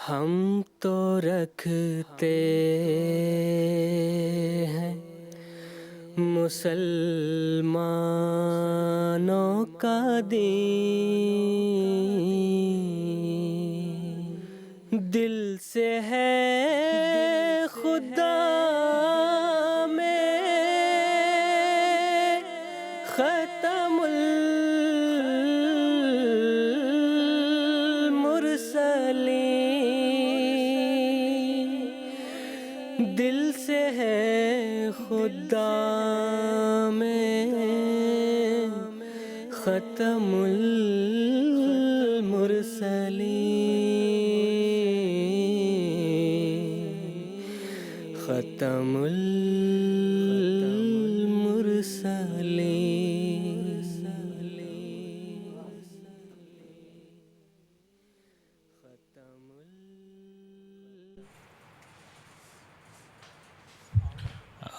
हम तो रखते हैं मुसलमानों का दीन, दिल से है खुदा में ख़त्मुल मुरसलीन, दिल से है खुदा में ख़त्मुल मुरसलीन, ख़त्मुल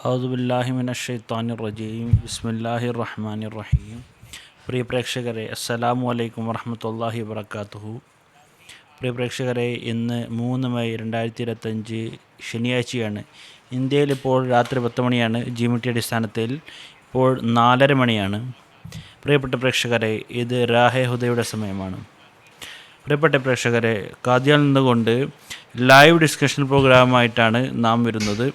ഔദുബില്ലാഹി മിനശ്ശൈത്വാനിർറജീം ബിസ്മില്ലാഹിർറഹ്മാനിർറഹീം. പ്രിയ പ്രേക്ഷകരെ, അസ്സലാമു അലൈക്കും വറഹ്മത്തുള്ളാഹി വബറകാതുഹു. പ്രിയ പ്രേക്ഷകരെ, ഇന്ന് 3 മെയ് 2025 ശനിയാഴ്ചയാണ്. ഇന്ത്യയിൽ ഇപ്പോൾ രാത്രി 10 മണിയാണ്. GMT അടിസ്ഥാനത്തിൽ ഇപ്പോൾ 4:30 മണിയാണ്. പ്രിയപ്പെട്ട പ്രേക്ഷകരെ, ഇത് രാഹെ ഹുദയുടെ സമയമാണ്. പ്രിയപ്പെട്ട പ്രേക്ഷകരെ, ഖാദിയാൽ നിന്നുകൊണ്ട് ലൈവ് ഡിസ്കഷൻ പ്രോഗ്രാമായിട്ടാണ് നാം വരുന്നത്.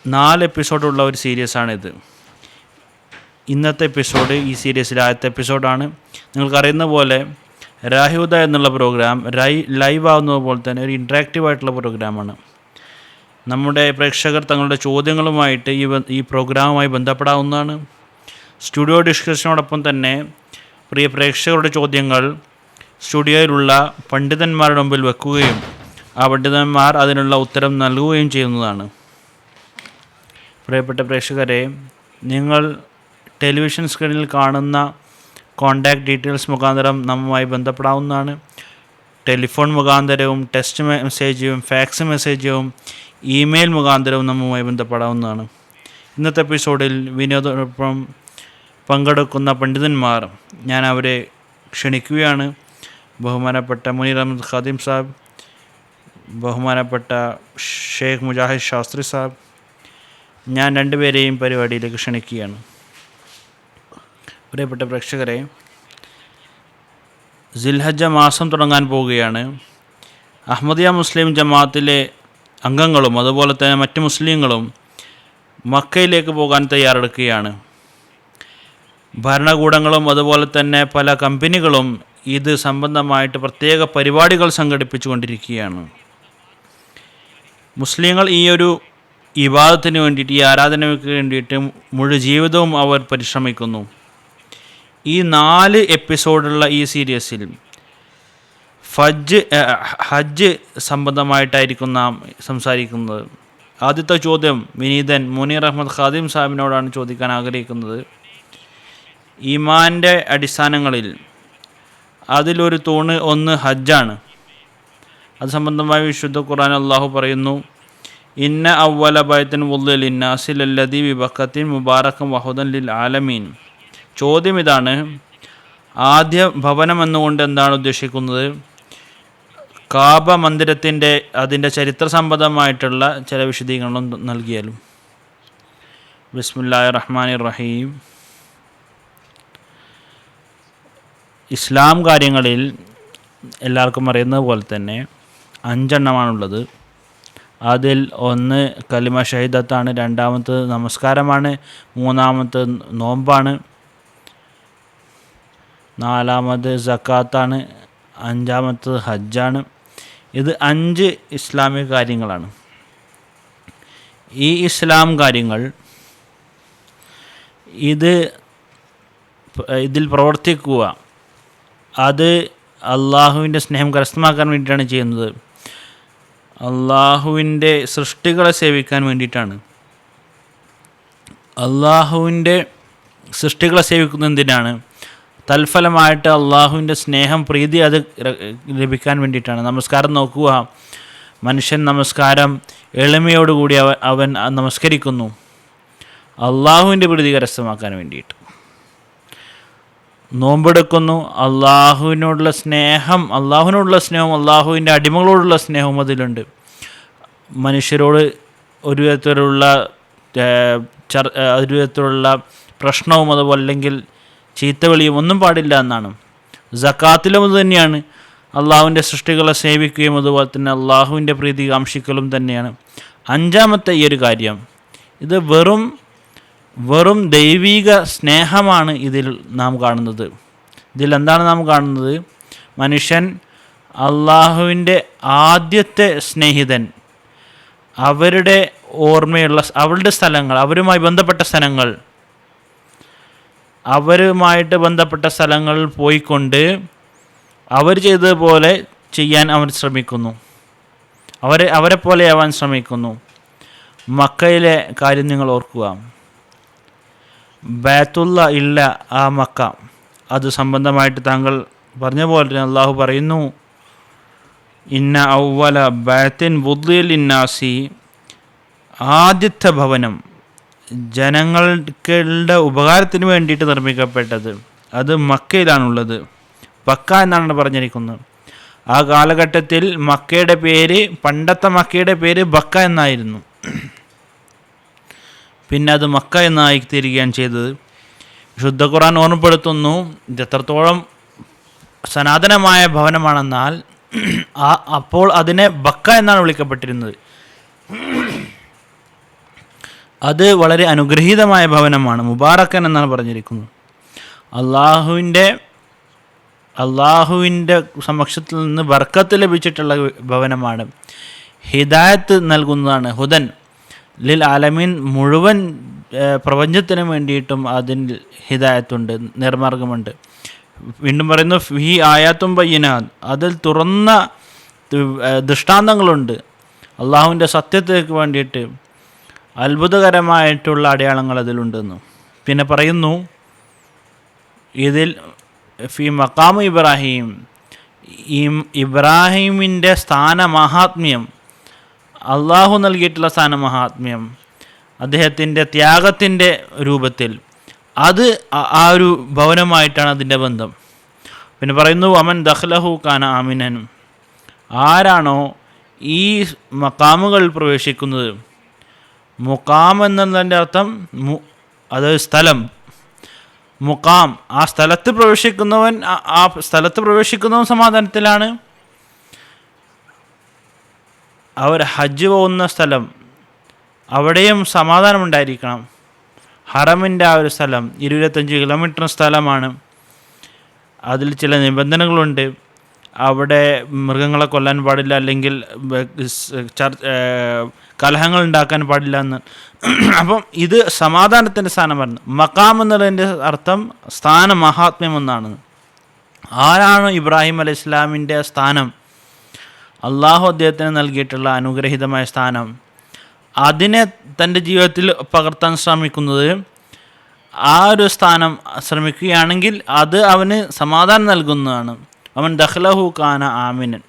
4 എപ്പിസോഡുള്ള ഒരു സീരീസാണിത്. ഇന്നത്തെ എപ്പിസോഡ് ഈ സീരീസിലെ ആദ്യത്തെ എപ്പിസോഡാണ്. നിങ്ങൾക്കറിയുന്ന പോലെ രാഹിദ എന്നുള്ള പ്രോഗ്രാം ലൈവ് ആവുന്നത് പോലെ തന്നെ ഒരു ഇൻട്രാക്റ്റീവ് ആയിട്ടുള്ള പ്രോഗ്രാമാണ്. നമ്മുടെ പ്രേക്ഷകർ തങ്ങളുടെ ചോദ്യങ്ങളുമായിട്ട് ഈ പ്രോഗ്രാമുമായി ബന്ധപ്പെടാവുന്നതാണ്. സ്റ്റുഡിയോ ഡിസ്കഷനോടൊപ്പം തന്നെ പ്രിയ പ്രേക്ഷകരുടെ ചോദ്യങ്ങൾ സ്റ്റുഡിയോയിലുള്ള പണ്ഡിതന്മാരുടെ മുമ്പിൽ വെക്കുകയും ആ പണ്ഡിതന്മാർ അതിനുള്ള ഉത്തരം നൽകുകയും ചെയ്യുന്നതാണ്. പ്രിയപ്പെട്ട പ്രേക്ഷകരെ, നിങ്ങൾ ടെലിവിഷൻ സ്ക്രീനിൽ കാണുന്ന കോൺടാക്റ്റ് ഡീറ്റെയിൽസ് മുഖാന്തരം നമ്മുമായി ബന്ധപ്പെടാവുന്നതാണ്. ടെലിഫോൺ മുഖാന്തരവും ടെക്സ്റ്റ് മെസ്സേജും ഫാക്സ് മെസ്സേജും ഇമെയിൽ മുഖാന്തരവും നമ്മുമായി ബന്ധപ്പെടാവുന്നതാണ്. ഇന്നത്തെ എപ്പിസോഡിൽ വിനോദോടൊപ്പം പങ്കെടുക്കുന്ന പണ്ഡിതന്മാർ ഞാൻ അവരെ ക്ഷണിക്കുകയാണ്. ബഹുമാനപ്പെട്ട മുനീർ അഹമ്മദ് ഖാദിം സാബ്, ബഹുമാനപ്പെട്ട ഷെയ്ഖ് മുജാഹിദ് ശാസ്ത്രി സാബ്, ഞാൻ രണ്ടുപേരെയും പരിപാടിയിലേക്ക് ക്ഷണിക്കുകയാണ്. പ്രിയപ്പെട്ട പ്രേക്ഷകരെ, സിൽഹജ്ജ മാസം തുടങ്ങാൻ പോവുകയാണ്. അഹമ്മദിയ മുസ്ലിം ജമാഅത്തിലെ അംഗങ്ങളും അതുപോലെ തന്നെ മറ്റ് മുസ്ലിങ്ങളും മക്കയിലേക്ക് പോകാൻ തയ്യാറെടുക്കുകയാണ്. ഭരണകൂടങ്ങളും അതുപോലെ തന്നെ പല കമ്പനികളും ഇത് സംബന്ധമായിട്ട് പ്രത്യേക പരിപാടികൾ സംഘടിപ്പിച്ചു കൊണ്ടിരിക്കുകയാണ്. മുസ്ലിങ്ങൾ ഈ ഒരു ഇബാദത്തിന് വേണ്ടിയിട്ട്, ഈ ആരാധനയ്ക്ക് വേണ്ടിയിട്ട് മുഴു ജീവിതവും അവർ പരിശ്രമിക്കുന്നു. ഈ 4 എപ്പിസോഡുള്ള ഈ സീരീസിൽ ഹജ്ജ് സംബന്ധമായിട്ടായിരിക്കും നാം സംസാരിക്കുന്നത്. ആദ്യത്തെ ചോദ്യം വിനീതൻ മുനീർ അഹമ്മദ് ഖാദിം സാഹിബിനോടാണ് ചോദിക്കാൻ ആഗ്രഹിക്കുന്നത്. ഈമാൻ്റെ അടിസ്ഥാനങ്ങളിൽ അതിലൊരു തൂണ് ഒന്ന് ഹജ്ജാണ്. അത് സംബന്ധമായി വിശുദ്ധ ഖുർആൻ അല്ലാഹു പറയുന്നു, ഇന്ന അവ്വല ബൈത്തിൻ വുളിഅ ലിന്നാസി ലല്ലദീ ബിബക്കത്തിൻ മുബാറകം വഹുദൻ ലിൽ ആലമീൻ. ചോദ്യം ഇതാണ്: ആദ്യ ഭവനം എന്നുകൊണ്ട് എന്താണ് ഉദ്ദേശിക്കുന്നത്? കാബ മന്ദിരത്തിൻ്റെ അതിൻ്റെ ചരിത്ര സംബന്ധമായിട്ടുള്ള ചില വിശദീകരണം നൽകിയാലും. ബിസ്മില്ലാഹിർ റഹ്മാനിർ റഹീം. ഇസ്ലാം കാര്യങ്ങളിൽ എല്ലാവർക്കും അറിയുന്നത് പോലെ തന്നെ 5 എണ്ണമാണുള്ളത്. അതിൽ ഒന്ന് കലിമ ഷഹീദത്താണ്, രണ്ടാമത്തത് നമസ്കാരമാണ്, മൂന്നാമത്തത് നോമ്പാണ്, നാലാമത് സക്കാത്താണ്, അഞ്ചാമത്തത് ഹജ്ജാണ്. ഇത് 5 ഇസ്ലാമിക കാര്യങ്ങളാണ്. ഈ ഇസ്ലാം കാര്യങ്ങൾ ഇതിൽ പ്രവർത്തിക്കുക, അത് അള്ളാഹുവിൻ്റെ സ്നേഹം കരസ്ഥമാക്കാൻ വേണ്ടിയിട്ടാണ് ചെയ്യുന്നത്. അള്ളാഹുവിൻ്റെ സൃഷ്ടികളെ സേവിക്കാൻ വേണ്ടിയിട്ടാണ്. അള്ളാഹുവിൻ്റെ സൃഷ്ടികളെ സേവിക്കുന്നത് എന്തിനാണ്? തൽഫലമായിട്ട് അള്ളാഹുവിൻ്റെ സ്നേഹം, പ്രീതി അത് ലഭിക്കാൻ വേണ്ടിയിട്ടാണ്. നമസ്കാരം നോക്കുക, മനുഷ്യൻ നമസ്കാരം എളിമയോടുകൂടി അവൻ നമസ്കരിക്കുന്നു അള്ളാഹുവിൻ്റെ പ്രീതി കരസ്ഥമാക്കാൻ വേണ്ടിയിട്ട്. നോമ്പെടുക്കുന്നു. അള്ളാഹുവിനോടുള്ള സ്നേഹവും അള്ളാഹുവിൻ്റെ അടിമകളോടുള്ള സ്നേഹവും അതിലുണ്ട്. മനുഷ്യരോട് ഒരു വിധത്തിലുള്ള പ്രശ്നവും അതുപോലെ അല്ലെങ്കിൽ ചീത്തവിളിയും ഒന്നും പാടില്ല എന്നാണ്. സക്കാത്തിലും അത് തന്നെയാണ്. അള്ളാഹുവിൻ്റെ സൃഷ്ടികളെ സേവിക്കുകയും അതുപോലെ തന്നെ അള്ളാഹുവിൻ്റെ പ്രീതി കാംക്ഷിക്കലും തന്നെയാണ്. അഞ്ചാമത്തെ ഈ ഒരു കാര്യം, ഇത് വെറും ദൈവിക സ്നേഹമാണ് ഇതിൽ നാം കാണുന്നത്. ഇതിലെന്താണ് നാം കാണുന്നത്? മനുഷ്യൻ അള്ളാഹുവിൻ്റെ ആദ്യത്തെ സ്നേഹിതൻ, അവരുടെ ഓർമ്മയുള്ള അവരുടെ സ്ഥലങ്ങൾ, അവരുമായിട്ട് ബന്ധപ്പെട്ട സ്ഥലങ്ങളിൽ പോയിക്കൊണ്ട് അവർ ചെയ്തതുപോലെ ചെയ്യാൻ അവൻ ശ്രമിക്കുന്നു, അവരെ പോലെയാവാൻ ശ്രമിക്കുന്നു. മക്കയിലെ കാര്യം നിങ്ങൾ ഓർക്കുക. ബൈത്തുള്ള ഇല്ല ആ മക്ക, അത് സംബന്ധമായിട്ട് താങ്കൾ പറഞ്ഞ പോലെ തന്നെ അള്ളാഹു പറയുന്നു, ഇന്ന ഔവല ബൈത്തിൻ വുദ്ദിയ ലിന്നാസി, ആദ്യത്തെ ഭവനം ജനങ്ങളുടെ ഉപകാരത്തിന് വേണ്ടിയിട്ട് നിർമ്മിക്കപ്പെട്ടത് അത് മക്കയിലാണുള്ളത്. ബക്ക എന്നാണ് പറഞ്ഞിരിക്കുന്നത്. ആ കാലഘട്ടത്തിൽ പണ്ടത്തെ മക്കയുടെ പേര് ബക്ക എന്നായിരുന്നു. പിന്നെ അത് മക്ക എന്നായി തീരുകയാണ് ചെയ്തത്. വിശുദ്ധ ഖുർആൻ ഓർമ്മപ്പെടുത്തുന്നു, ഇത് എത്രത്തോളം സനാതനമായ ഭവനമാണെന്നാൽ അപ്പോൾ അതിനെ ബക്ക എന്നാണ് വിളിക്കപ്പെട്ടിരുന്നത്. അത് വളരെ അനുഗ്രഹീതമായ ഭവനമാണ്, മുബാറക്കൻ എന്നാണ് പറഞ്ഞിരിക്കുന്നത്. അള്ളാഹുവിൻ്റെ സമക്ഷത്തിൽ നിന്ന് ബർക്കത്ത് ലഭിച്ചിട്ടുള്ള ഭവനമാണ്. ഹിദായത്ത് നൽകുന്നതാണ്. ഹുദൻ ലിൽ ആലമീൻ, മുഴുവൻ പ്രപഞ്ചത്തിന് വേണ്ടിയിട്ടും അതിൽ ഹിദായത്തുണ്ട്, നിർമാർഗമുണ്ട്. വീണ്ടും പറയുന്നു, ഫീ ആയാത്തും ബയ്യിനാത്ത്, അതിൽ തുറന്ന ദൃഷ്ടാന്തങ്ങളുണ്ട്. അള്ളാഹുവിൻ്റെ സത്യത്തേക്ക് വേണ്ടിയിട്ട് അത്ഭുതകരമായിട്ടുള്ള അടയാളങ്ങൾ അതിലുണ്ടെന്നു. പിന്നെ പറയുന്നു, ഇതിൽ ഫി മഖാമു ഇബ്രാഹിം, ഇബ്രാഹിമിൻ്റെ സ്ഥാനമഹാത്മ്യം, അള്ളാഹു നൽകിയിട്ടുള്ള സ്ഥാനമഹാത്മ്യം, അദ്ദേഹത്തിൻ്റെ ത്യാഗത്തിൻ്റെ രൂപത്തിൽ, അത് ആ ഒരു ഭവനമായിട്ടാണ് അതിൻ്റെ ബന്ധം. പിന്നെ പറയുന്നു, അമൻ ദഖ്ലഹു കാന ആമിനൻ, ആരാണോ ഈ മഖാമുകളിൽ പ്രവേശിക്കുന്നത്, മുഖാം എന്നതിൻ്റെ അർത്ഥം അതായത് സ്ഥലം, മുഖാം, ആ സ്ഥലത്ത് പ്രവേശിക്കുന്നവൻ സമാധാനത്തിലാണ്. അവർ ഹജ്ജ് പോകുന്ന സ്ഥലം, അവിടെയും സമാധാനമുണ്ടായിരിക്കണം. ഹറമിൻ്റെ ആ ഒരു സ്ഥലം 25 കിലോമീറ്റർ സ്ഥലമാണ്. അതിൽ ചില നിബന്ധനകളുണ്ട്. അവിടെ മൃഗങ്ങളെ കൊല്ലാൻ പാടില്ല, അല്ലെങ്കിൽ കലഹങ്ങൾ ഉണ്ടാക്കാൻ പാടില്ല എന്ന്. അപ്പം ഇത് സമാധാനത്തിൻ്റെ സ്ഥാനമാണ്. മക്കാം എന്നുള്ളതിൻ്റെ അർത്ഥം സ്ഥാന മഹാത്മ്യം എന്നാണ്. ആരാണ് ഇബ്രാഹിം അലൈഹി ഇസ്ലാമിൻ്റെ സ്ഥാനം, അള്ളാഹു അദ്ദേഹത്തിന് നൽകിയിട്ടുള്ള അനുഗ്രഹീതമായ സ്ഥാനം, അതിനെ തൻ്റെ ജീവിതത്തിൽ പകർത്താൻ ശ്രമിക്കുന്നത്, ആ ഒരു സ്ഥാനം ശ്രമിക്കുകയാണെങ്കിൽ അത് അവന് സമാധാനം നൽകുന്നതാണ്. അവൻ ദഖ്ലഹു കാന ആമിനൻ,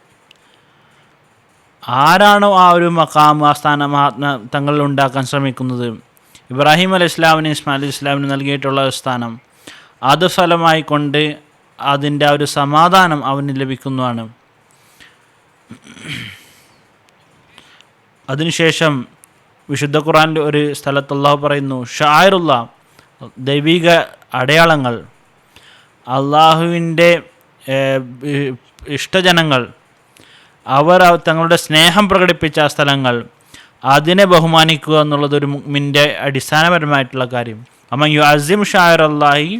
ആരാണോ ആ ഒരു മഖാം, ആ സ്ഥാന മഹാത്മ തങ്ങളിൽ ഉണ്ടാക്കാൻ ശ്രമിക്കുന്നത്, ഇബ്രാഹിം അലൈഹി ഇസ്ലാമിന് ഇസ്മായിൽ അലൈഹി ഇസ്ലാമിന് നൽകിയിട്ടുള്ള സ്ഥാനം, അത് ഫലമായി കൊണ്ട് അതിൻ്റെ ആ ഒരു സമാധാനം അവന് ലഭിക്കുന്നതാണ്. അതിനുശേഷം വിശുദ്ധ ഖുർആനിൽ ഒരു സ്ഥലത്ത് അല്ലാഹു പറയുന്നു, ഷായിറുള്ള, ദൈവിക അടയാളങ്ങൾ, അള്ളാഹുവിൻ്റെ ഇഷ്ടജനങ്ങൾ, അവർ തങ്ങളുടെ സ്നേഹം പ്രകടിപ്പിച്ച ആ സ്ഥലങ്ങൾ, അതിനെ ബഹുമാനിക്കുക എന്നുള്ളത് ഒരു മുഅ്മിൻ്റെ അടിസ്ഥാനപരമായിട്ടുള്ള കാര്യം. അമ്മ യു അസിം ഷായർ അല്ലാഹി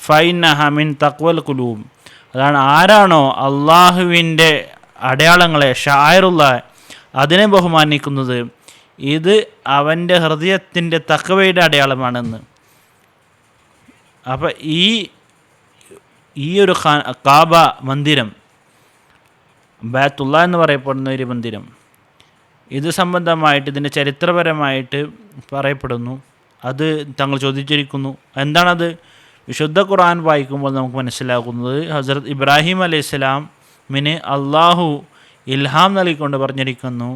ഫൈനഹ മിൻ തഖ്വൽ ഖുലൂബ്, അതാണ് ആരാണോ അള്ളാഹുവിൻ്റെ അടയാളങ്ങളെ, ഷായറുള്ള, അതിനെ ബഹുമാനിക്കുന്നത്, ഇത് അവൻ്റെ ഹൃദയത്തിൻ്റെ തഖ്വയുടെ അടയാളമാണെന്ന്. അപ്പം ഈ ഒരു കാബ മന്ദിരം, ബൈത്തുള്ള എന്ന് പറയപ്പെടുന്ന ഒരു മന്ദിരം, ഇത് സംബന്ധമായിട്ട് ഇതിൻ്റെ ചരിത്രപരമായിട്ട് പറയപ്പെടുന്നു. അത് തങ്ങൾ ചോദിച്ചിരിക്കുന്നു. എന്താണത്? വിശുദ്ധ ഖുർആൻ വായിക്കുമ്പോൾ നമുക്ക് മനസ്സിലാക്കുന്നത്, ഹസ്രത്ത് ഇബ്രാഹിം അലൈഹി ഇസ്ലാമിന് അള്ളാഹു ഇൽഹാം നൽകിക്കൊണ്ട് പറഞ്ഞിരിക്കുന്നു,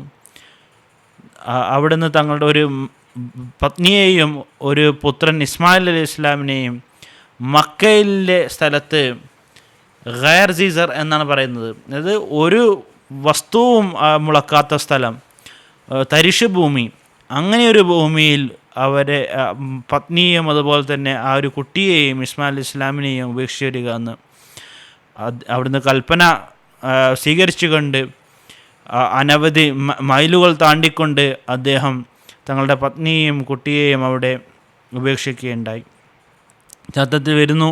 അവിടുന്ന് തങ്ങളുടെ ഒരു പത്നിയെയും ഒരു പുത്രൻ ഇസ്മായിൽ അലൈഹി ഇസ്ലാമിനെയും മക്കയിലെ സ്ഥലത്ത് ഗൈർ സീസർ എന്നാണ് പറയുന്നത്. അതായത് ഒരു വസ്തുവും മുളക്കാത്ത സ്ഥലം, തരിശ് ഭൂമി. അങ്ങനെയൊരു ഭൂമിയിൽ അവരെ പത്നിയെയും അതുപോലെ തന്നെ ആ ഒരു കുട്ടിയെയും ഇസ്മായിൽ ഇസ്ലാമിനെയും ഉപേക്ഷിച്ച് വരിക എന്ന് അവിടുന്ന് കൽപ്പന സ്വീകരിച്ചുകൊണ്ട് അനവധി മൈലുകൾ താണ്ടിക്കൊണ്ട് അദ്ദേഹം തങ്ങളുടെ പത്നിയെയും കുട്ടിയെയും അവിടെ ഉപേക്ഷിക്കുകയുണ്ടായി. ചത്തത്തിൽ വരുന്നു,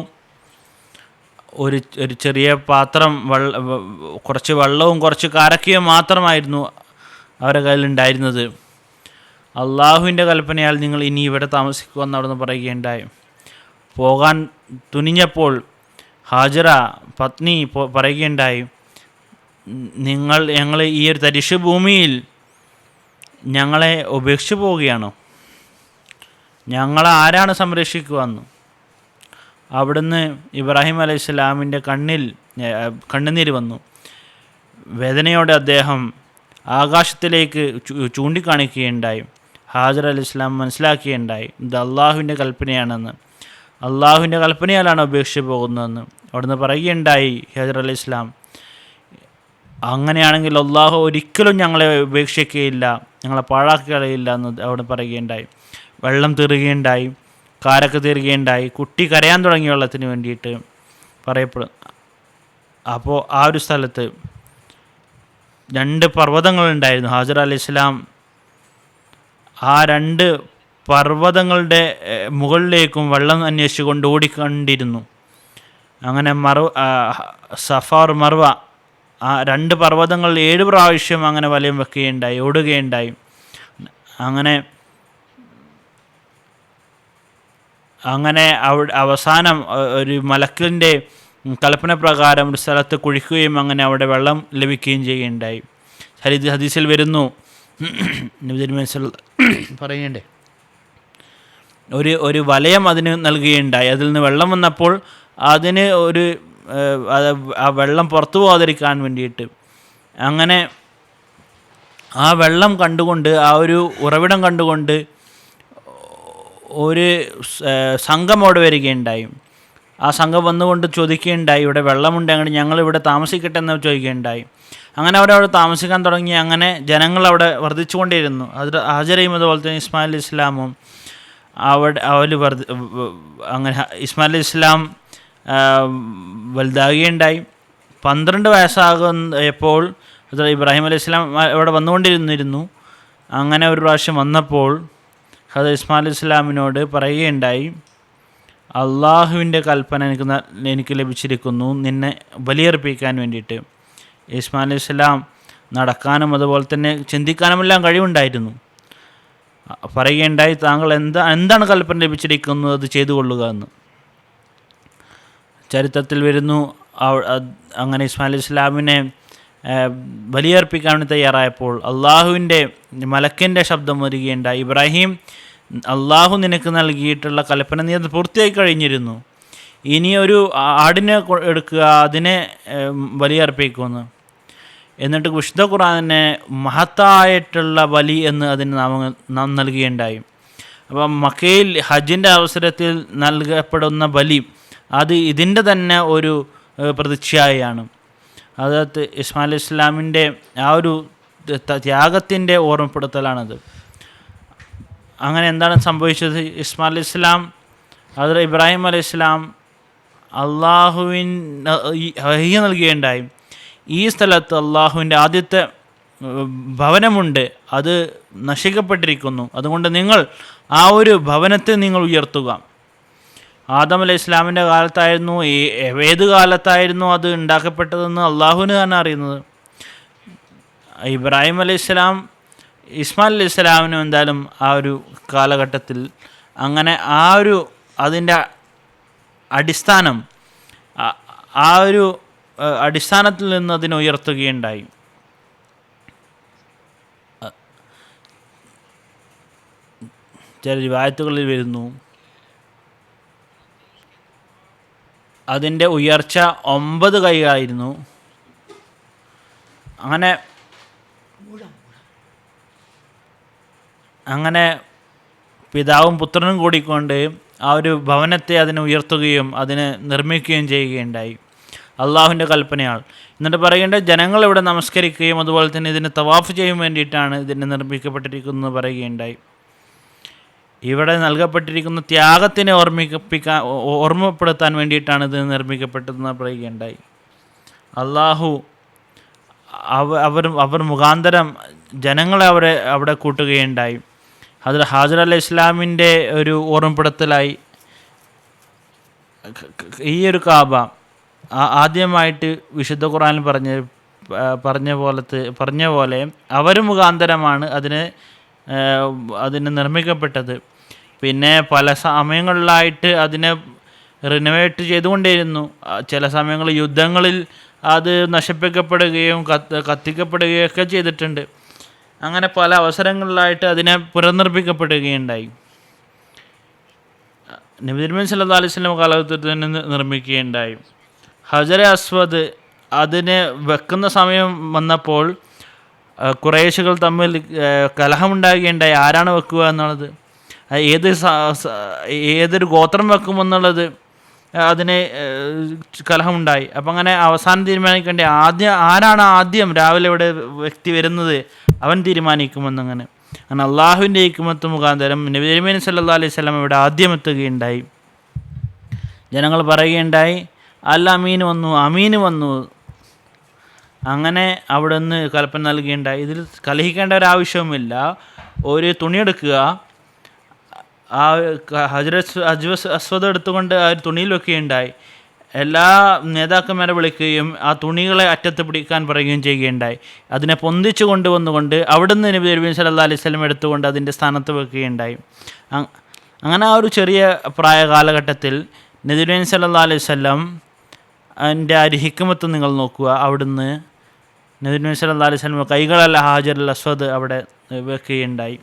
ഒരു ചെറിയ പാത്രം കുറച്ച് വെള്ളവും കുറച്ച് കാരക്കയും മാത്രമായിരുന്നു അവരുടെ കയ്യിലുണ്ടായിരുന്നത്. അള്ളാഹുവിൻ്റെ കൽപ്പനയാൽ നിങ്ങൾ ഇനി ഇവിടെ താമസിക്കുമെന്ന് അവിടുന്ന് പറയുകയുണ്ടായി. പോകാൻ തുനിഞ്ഞപ്പോൾ ഹാജറ പത്നി പറയുകയുണ്ടായി, ഞങ്ങൾ ഈ ഒരു തരിശ് ഭൂമിയിൽ ഞങ്ങളെ ഉപേക്ഷിച്ച് പോവുകയാണോ? ഞങ്ങളെ ആരാണ് സംരക്ഷിക്കുവാന്ന്? അവിടുന്ന് ഇബ്രാഹിം അലൈഹി സ്വലാമിൻ്റെ കണ്ണുനീര് വന്നു. വേദനയോടെ അദ്ദേഹം ആകാശത്തിലേക്ക് ചൂണ്ടിക്കാണിക്കുകയുണ്ടായി. ഹാജർ അലൈഹി സ്വലാം മനസ്സിലാക്കുകയുണ്ടായി ഇത് അള്ളാഹുവിൻ്റെ കൽപ്പനയാണെന്ന്, അള്ളാഹുവിൻ്റെ കൽപ്പനയാലാണ് ഉപേക്ഷിച്ച് പോകുന്നതെന്ന്. അവിടുന്ന് പറയുകയുണ്ടായി ഹാജർ അലൈഹി സ്വലാം, അങ്ങനെയാണെങ്കിൽ അള്ളാഹു ഒരിക്കലും ഞങ്ങളെ ഉപേക്ഷിക്കുകയില്ല, ഞങ്ങളെ പാഴാക്കി കളയില്ല എന്ന് അവിടെ പറയുകയുണ്ടായി. വെള്ളം തീറുകയുണ്ടായി, കാരൊക്കെ തീരുകയുണ്ടായി. കുട്ടി കരയാൻ തുടങ്ങിയ വെള്ളത്തിന് വേണ്ടിയിട്ട് പറയപ്പെടും. അപ്പോൾ ആ ഒരു സ്ഥലത്ത് 2 പർവ്വതങ്ങളുണ്ടായിരുന്നു. ഹാജർ അലൈഹി സ്വലാം ആ 2 പർവ്വതങ്ങളുടെ മുകളിലേക്കും വെള്ളം അന്വേഷിച്ച് കൊണ്ട് ഓടിക്കൊണ്ടിരുന്നു. അങ്ങനെ സഫാർ മർവ ആ 2 പർവ്വതങ്ങൾ 7 പ്രാവശ്യം അങ്ങനെ വലയം വെക്കുകയുണ്ടായി, ഓടുകയുണ്ടായി. അങ്ങനെ അവസാനം ഒരു മലക്കിൻ്റെ കൽപ്പന പ്രകാരം ഒരു സ്ഥലത്ത് കുഴിക്കുകയും അങ്ങനെ അവിടെ വെള്ളം ലഭിക്കുകയും ചെയ്യുകയുണ്ടായി. ഹദീസിൽ വരുന്നു, പറയണ്ടേ, ഒരു വലയം അതിന് നൽകുകയുണ്ടായി. അതിൽ നിന്ന് വെള്ളം വന്നപ്പോൾ അതിന് ആ വെള്ളം പുറത്തു പോകാതിരിക്കാൻ വേണ്ടിയിട്ട് അങ്ങനെ ആ വെള്ളം കണ്ടുകൊണ്ട്, ആ ഒരു ഉറവിടം കണ്ടുകൊണ്ട് ഒരു സംഘം അവിടെ വരികയുണ്ടായി. ആ സംഘം വന്നുകൊണ്ട് ചോദിക്കുകയുണ്ടായി, ഇവിടെ വെള്ളമുണ്ട്, അങ്ങനെ ഞങ്ങളിവിടെ താമസിക്കട്ടെ എന്ന് ചോദിക്കുകയുണ്ടായി. അങ്ങനെ അവിടെ താമസിക്കാൻ തുടങ്ങി. അങ്ങനെ ജനങ്ങൾ അവിടെ വർദ്ധിച്ചുകൊണ്ടിരുന്നു. ഹാജറയും അതുപോലെ തന്നെ ഇസ്മായിൽ ഇസ്ലാമും അവർ അങ്ങനെ ഇസ്മായിൽ ഇസ്ലാം വലുതാകുകയുണ്ടായി. 12 വയസ്സാകുമ്പോൾ ഇബ്രാഹിം അലൈഹി സ്വലാം അവിടെ വന്നുകൊണ്ടിരുന്നിരുന്നു. അങ്ങനെ ഒരു പ്രാവശ്യം വന്നപ്പോൾ ഹദർ ഇസ്മായിൽ ഇസ്ലാമിനോട് പറയുകയുണ്ടായി, അള്ളാഹുവിൻ്റെ കൽപ്പന എനിക്ക് ലഭിച്ചിരിക്കുന്നു നിന്നെ ബലിയർപ്പിക്കാൻ വേണ്ടിയിട്ട്. ഇസ്മായിൽ ഇസ്ലാം നടക്കാനും അതുപോലെ തന്നെ ചിന്തിക്കാനുമെല്ലാം കഴിവുണ്ടായിരുന്നു. പറയുകയുണ്ടായി, താങ്കൾ എന്താണ് കൽപ്പന ലഭിച്ചിരിക്കുന്നത് അത് ചെയ്തു കൊള്ളുക എന്ന്. ചരിത്രത്തിൽ വരുന്നു, അങ്ങനെ ഇസ്മായിൽ ഇസ്ലാമിനെ ബലിയർപ്പിക്കാൻ തയ്യാറായപ്പോൾ അള്ളാഹുവിൻ്റെ മലക്കിൻ്റെ ശബ്ദം വരികയുണ്ടായി, ഇബ്രാഹിം, അള്ളാഹു നിനക്ക് നൽകിയിട്ടുള്ള കൽപ്പന നീ അത് പൂർത്തിയായി കഴിഞ്ഞിരുന്നു, ഇനി ഒരു ആടിനെ എടുക്കുക, അതിനെ ബലിയർപ്പിക്കുമെന്ന്. എന്നിട്ട് വിശുദ്ധ ഖുർആനിനെ മഹത്തായിട്ടുള്ള ബലി എന്ന് അതിന് നാം നൽകുകയുണ്ടായി. അപ്പം മക്കയിൽ ഹജ്ജിൻ്റെ അവസരത്തിൽ നൽകപ്പെടുന്ന ബലി അത് ഇതിൻ്റെ തന്നെ ഒരു പ്രതിച്ഛായയാണ്. അതായത് ഇസ്മായിൽ ഇസ്ലാമിൻ്റെ ആ ഒരു ത്യാഗത്തിൻ്റെ ഓർമ്മപ്പെടുത്തലാണത്. അങ്ങനെ എന്താണ് സംഭവിച്ചത്? ഇസ്മായിൽ ഇസ്ലാം അത് ഇബ്രാഹിം അലൈഹി ഇസ്ലാം വഹി നൽകുകയുണ്ടായി, ഈ സ്ഥലത്ത് അള്ളാഹുവിൻ്റെ ആദ്യത്തെ ഭവനമുണ്ട്, അത് നശിക്കപ്പെട്ടിരിക്കുന്നു, അതുകൊണ്ട് നിങ്ങൾ ആ ഒരു ഭവനത്തെ നിങ്ങൾ ഉയർത്തുക. ആദം അലൈഹി ഇസ്ലാമിൻ്റെ കാലത്തായിരുന്നു, ഏത് കാലത്തായിരുന്നു അത് ഉണ്ടാക്കപ്പെട്ടതെന്ന് അള്ളാഹുവിന് തന്നെ അറിയുന്നത്. ഇബ്രാഹിം അലൈഹി ഇസ്ലാം ഇസ്മായിൽ അലൈഹി ഇസ്ലാമിനും എന്തായാലും ആ ഒരു കാലഘട്ടത്തിൽ അങ്ങനെ ആ ഒരു അതിൻ്റെ അടിസ്ഥാനം ആ ഒരു അടിസ്ഥാനത്തിൽ നിന്ന് അതിനെ ഉയർത്തുകയുണ്ടായി. ചില റിവായത്തുകളിൽ വരുന്നു, അതിൻ്റെ ഉയർച്ച 9 കൈയായിരുന്നു. അങ്ങനെ പിതാവും പുത്രനും കൂടിക്കൊണ്ട് ആ ഒരു ഭവനത്തെ അതിനെ ഉയർത്തുകയും അതിനെ നിർമ്മിക്കുകയും ചെയ്യുകയുണ്ടായി. അള്ളാഹുവിൻ്റെ കൽപ്പനയാണ്. എന്നിട്ട് പറയേണ്ടത് ജനങ്ങൾ ഇവിടെ നമസ്കരിക്കുകയും അതുപോലെ തന്നെ ഇതിന് തവാഫ് ചെയ്യാൻ വേണ്ടിയിട്ടാണ് ഇതിനെ നിർമ്മിക്കപ്പെട്ടിരിക്കുന്നത് പറയുകയുണ്ടായി. ഇവിടെ നൽകപ്പെട്ടിരിക്കുന്ന ത്യാഗത്തിനെ ഓർമ്മപ്പെടുത്താൻ വേണ്ടിയിട്ടാണ് ഇത് നിർമ്മിക്കപ്പെട്ടതെന്ന് പറയുകയുണ്ടായി. അള്ളാഹു അവർ മുഖാന്തരം ജനങ്ങളെ അവിടെ കൂട്ടുകയുണ്ടായി. അതിൽ ഹാജർ അലൈഹി ഇസ്ലാമിൻ്റെ ഒരു ഓർമ്മപ്പെടുത്തലായി ഈ ഒരു കാബ ആദ്യമായിട്ട് വിശുദ്ധ ഖുർആനിൽ പറഞ്ഞ പോലെ അവർ മുഖാന്തരമാണ് അതിന് നിർമ്മിക്കപ്പെട്ടത്. പിന്നെ പല സമയങ്ങളിലായിട്ട് അതിനെ റിനോവേറ്റ് ചെയ്തുകൊണ്ടേയിരുന്നു. ചില സമയങ്ങളിൽ യുദ്ധങ്ങളിൽ അത് നശിപ്പിക്കപ്പെടുകയും കത്തിക്കപ്പെടുകയും ഒക്കെ ചെയ്തിട്ടുണ്ട്. അങ്ങനെ പല അവസരങ്ങളിലായിട്ട് അതിനെ പുനർനിർമ്മിക്കപ്പെടുകയുണ്ടായി. നബി തിരുമേനി സല്ലല്ലാഹു അലൈഹി വസല്ലം കാലഘട്ടത്തിൽ തന്നെ നിർമ്മിക്കുകയുണ്ടായി. ഹജർ അസ്വദ് അതിനെ വെക്കുന്ന സമയം വന്നപ്പോൾ ഖുറൈശികൾ തമ്മിൽ കലഹമുണ്ടാകുകയുണ്ടായി. ആരാണ് വെക്കുക എന്നുള്ളത്, ഏതൊരു ഗോത്രം വെക്കുമെന്നുള്ളത് അതിന് കലഹമുണ്ടായി. അപ്പം അങ്ങനെ അവസാനം തീരുമാനിക്കേണ്ടേ ആരാണ് ആദ്യം രാവിലെ ഇവിടെ വ്യക്തി വരുന്നത് അവൻ തീരുമാനിക്കുമെന്നങ്ങനെ. അങ്ങനെ അള്ളാഹുവിൻ്റെ ഹിക്മത്ത് മുഖാന്തരം നബി തിരുമേനി സല്ലല്ലാഹു അലൈഹി വസല്ലം ഇവിടെ ആദ്യം എത്തുകയുണ്ടായി. ജനങ്ങൾ പറയുകയുണ്ടായി അമീന് വന്നു. അങ്ങനെ അവിടെ നിന്ന് കൽപ്പന നൽകുകയുണ്ടായി. ഇതിൽ കലഹിക്കേണ്ട ഒരാവശ്യവുമില്ല. ഒരു തുണിയെടുക്കുക, ആ അസ്വദ് എടുത്തുകൊണ്ട് ആ ഒരു തുണിയിൽ വെക്കുകയുണ്ടായി. എല്ലാ നേതാക്കന്മാരെ വിളിക്കുകയും ആ തുണികളെ അറ്റത്ത് പിടിക്കാൻ പറയുകയും ചെയ്യുകയുണ്ടായി. അതിനെ പൊന്തിച്ചു കൊണ്ടുവന്നുകൊണ്ട് അവിടുന്ന് നബി തിരുമേനി സല്ലല്ലാഹു അലൈഹി വസല്ലം എടുത്തുകൊണ്ട് അതിൻ്റെ സ്ഥാനത്ത് വെക്കുകയുണ്ടായി. അങ്ങനെ ആ ഒരു ചെറിയ പ്രായ കാലഘട്ടത്തിൽ നബി തിരുമേനി സല്ലല്ലാഹു അലൈഹി വസല്ലം അതിൻ്റെ ആ ഒരു ഹിക്മത്ത് നിങ്ങൾ നോക്കുക. അവിടുന്ന് നബി തിരുമേനി സല്ലല്ലാഹു അലൈഹി വസല്ലം കൈകളല്ല ഹാജറുൽ അസ്വദ് അവിടെ വെക്കുകയുണ്ടായി.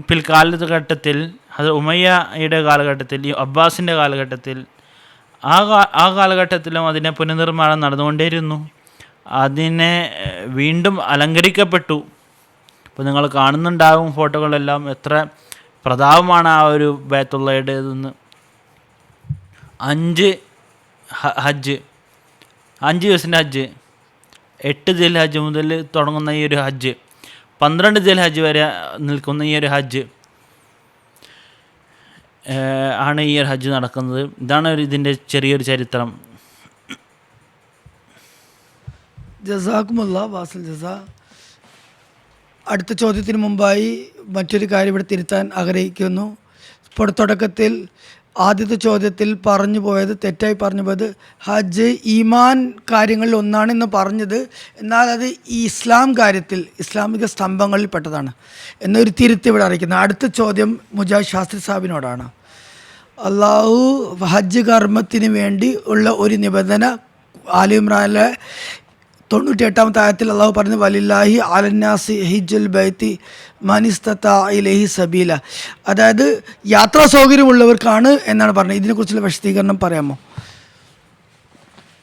പിൽക്കാലഘട്ടത്തിൽ അത് ഉമയ്യയുടെ കാലഘട്ടത്തിൽ, ഈ അബ്ബാസിൻ്റെ കാലഘട്ടത്തിൽ, ആ കാലഘട്ടത്തിലും അതിനെ പുനർനിർമ്മാണം നടന്നുകൊണ്ടേയിരുന്നു. അതിനെ വീണ്ടും അലങ്കരിക്കപ്പെട്ടു. ഇപ്പോൾ നിങ്ങൾ കാണുന്നുണ്ടാകും ഫോട്ടോകളെല്ലാം എത്ര പ്രതാപമാണ് ആ ഒരു ബൈത്തുള്ളയുടേതെന്ന്. 5 ദിവസത്തിൻ്റെ ഹജ്ജ്, 8 ദിൽ ഹജ്ജ് മുതൽ തുടങ്ങുന്ന ഈ ഒരു ഹജ്ജ്, 12 ദിൽ ഹജ്ജ് വരെ നിൽക്കുന്ന ഈ ഒരു ഹജ്ജ് ആണ് ഈ ഒരു ഹജ്ജ് നടക്കുന്നത്. ഇതാണ് ഇതിൻ്റെ ചെറിയൊരു ചരിത്രം. ജസാക്കുമുല്ലാ വാസൽ ജസാ. അടുത്ത ചോദ്യത്തിന് മുമ്പായി മറ്റൊരു കാര്യം ഇവിടെ തിരുത്താൻ ആഗ്രഹിക്കുന്നു. തുടക്കത്തിൽ ആദ്യത്തെ ചോദ്യത്തിൽ തെറ്റായി പറഞ്ഞു പോയത് ഹജ്ജ് ഈമാൻ കാര്യങ്ങളിൽ ഒന്നാണെന്ന് പറഞ്ഞത്, എന്നാൽ അത് ഈ ഇസ്ലാം കാര്യത്തിൽ ഇസ്ലാമിക സ്തംഭങ്ങളിൽ പെട്ടതാണ് എന്നൊരു തിരുത്ത് ഇവിടെ അറിയിക്കുന്നത്. അടുത്ത ചോദ്യം മുജാഹിദ് ശാസ്ത്രി സാഹിബിനോടാണ്. അള്ളാഹു ഹജ്ജ് കർമ്മത്തിന് വേണ്ടി ഉള്ള ഒരു നിബന്ധന ആലി ഇമ്രാനിലെ 98-ാമത്തെ ആയത്തിൽ അള്ളാഹു പറഞ്ഞു വലില്ലാഹി അലന്നാസി ഹിജ്ജുൽ ബൈത്തി മനിസ്തതാ ഇലൈഹി സബീല, അതായത് യാത്രാ സൗകര്യമുള്ളവർക്കാണ് എന്നാണ് പറഞ്ഞത്. ഇതിനെക്കുറിച്ചുള്ള വിശദീകരണം പറയാമോ?